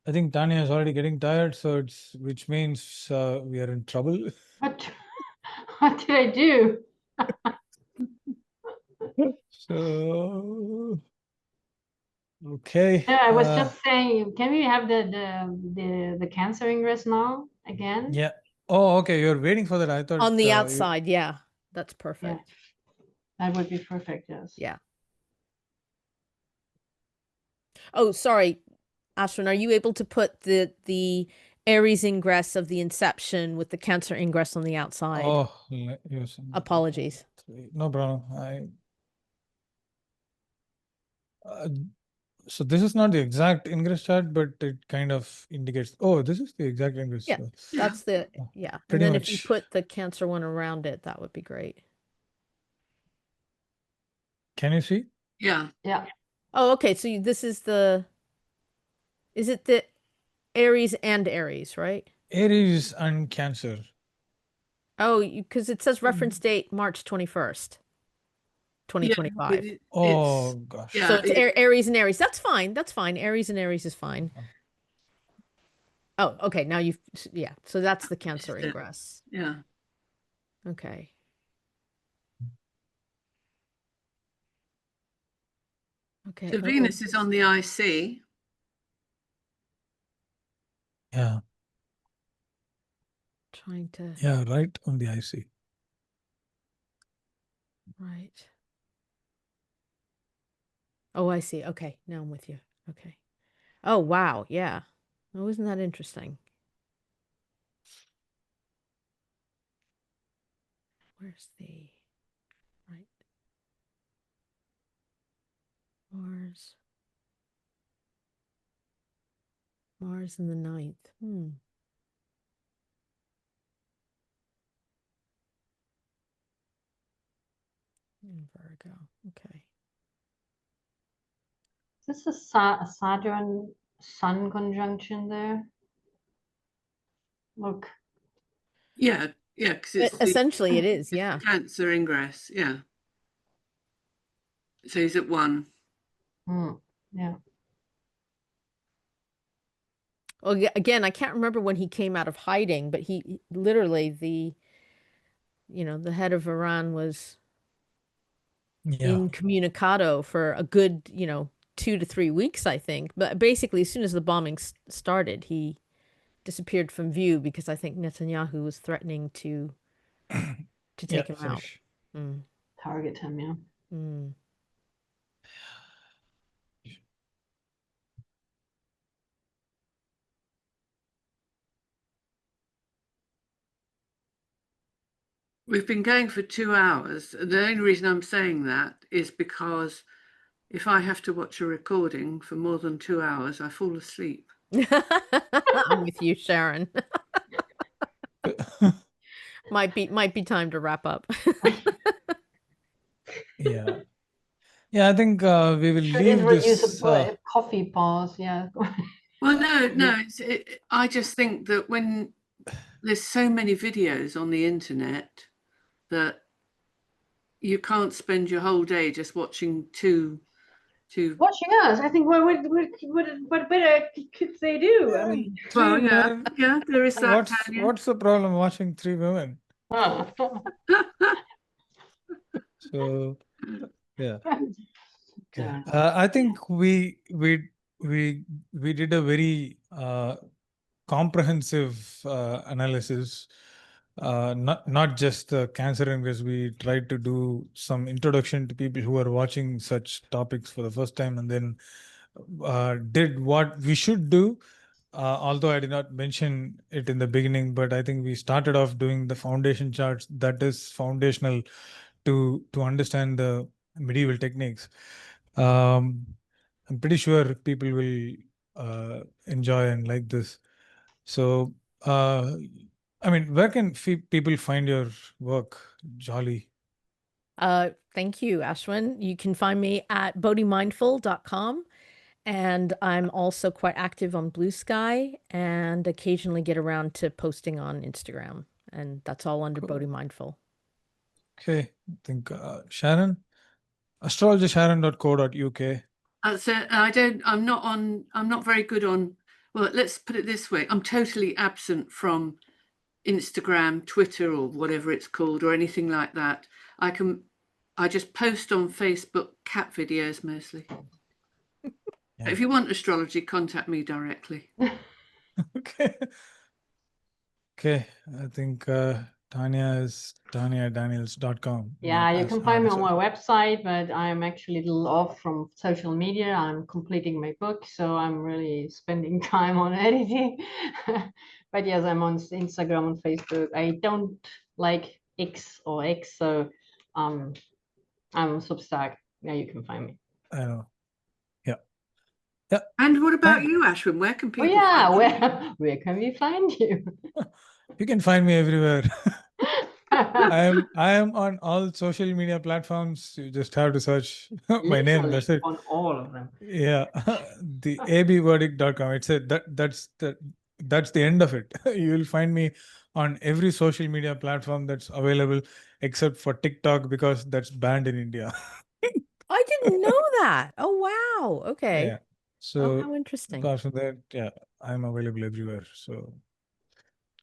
I think Tania is already getting tired, so which means we are in trouble. What did I do? So okay. Yeah, I was just saying, can we have the Cancer Ingress now again? Yeah. Oh, okay. You're waiting for that. I thought On the outside, yeah, that's perfect. Yeah, that would be perfect, yes. Yeah. Oh, sorry, Aswin, are you able to put the Aries ingress of the inception with the Cancer ingress on the outside? Oh, yes. Apologies. No problem. So this is not the exact ingress chart, but it kind of indicates. Oh, this is the exact ingress. Yeah, that's the, yeah. And Pretty then if you much. put the Cancer one around it, that would be great. Can you see? Yeah. Yeah. Oh, okay. So this is is it the Aries and Aries, right? Aries and Cancer. Oh, because it says reference date March 21st, 2025. Oh gosh. Yeah. So it's Aries and Aries. That's fine. That's fine. Aries and Aries is fine. Oh, okay. Now yeah. So that's the Cancer ingress. Yeah. Okay. Okay. So Venus is on the IC. Yeah. Trying to. Yeah, right on the IC. Right. Oh, I see. Okay. Now I'm with you. Okay. Oh, wow. Yeah. Oh, isn't that interesting? Where's the right? Mars. Mars in the 9th. In Virgo. Okay. Is this a Saturn Sun conjunction there? Look. Yeah. Yeah. Because it's Essentially it is. Yeah. Cancer Ingress. Yeah. So he's at 1. Yeah. Well, again, I can't remember when he came out of hiding, but he literally the head of Iran was incommunicado for a good, 2 to 3 weeks, I think. But basically, as soon as the bombing started, he disappeared from view because I think Netanyahu was threatening to take him out. Target him, yeah. We've been going for 2 hours. The only reason I'm saying that is because if I have to watch a recording for more than 2 hours, I fall asleep. I'm with you, Sharon. Might be time to wrap up. Yeah. Yeah, I think we will Should leave introduce this. a coffee pause. Yeah. Well, no. I just think that when there's so many videos on the internet that you can't spend your whole day just watching two. Watching us, I think. What better could they do? I mean, Well, Three yeah, men. yeah, there is that. Tania. What's the problem watching three women? So yeah. Okay. Yeah. I think we did a very comprehensive analysis. Not just the Cancer Ingress. We tried to do some introduction to people who are watching such topics for the first time, and then did what we should do. Although I did not mention it in the beginning, but I think we started off doing the foundation charts. That is foundational to understand the medieval techniques. I'm pretty sure people will enjoy and like this. So, I mean, where can people find your work, Jolly? Thank you, Aswin. You can find me at bodhimindful.com. And I'm also quite active on Blue Sky and occasionally get around to posting on Instagram. And that's all under Cool. Bodhi Mindful. Okay, I think Sharon, astrologersharon.co.uk. So I'm not very good on, well, let's put it this way. I'm totally absent from Instagram, Twitter, or whatever it's called, or anything like that. I just post on Facebook cat videos mostly. Yeah. If you want astrology, contact me directly. Okay. Okay, I think Tania is TaniaDaniels.com. Yeah, you can find me on my website, but I'm actually a little off from social media. I'm completing my book, so I'm really spending time on editing. But yes, I'm on Instagram and Facebook. I don't like X, so I'm on Substack. Yeah, you can find me. I know. Yeah. Yeah. And what about you, Aswin? Where can people find you? Where can we find you? You can find me everywhere. I am on all social media platforms. You just have to search my name. That's it. On all of them. Yeah. The abverdict.com. It's that's the end of it. You will find me on every social media platform that's available except for TikTok because that's banned in India. I didn't know that. Oh, wow. Okay. Yeah. Oh, So how interesting. apart from that, yeah, I'm available everywhere. So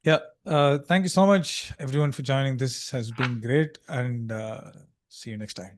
yeah, thank you so much everyone for joining. This has been great, and see you next time.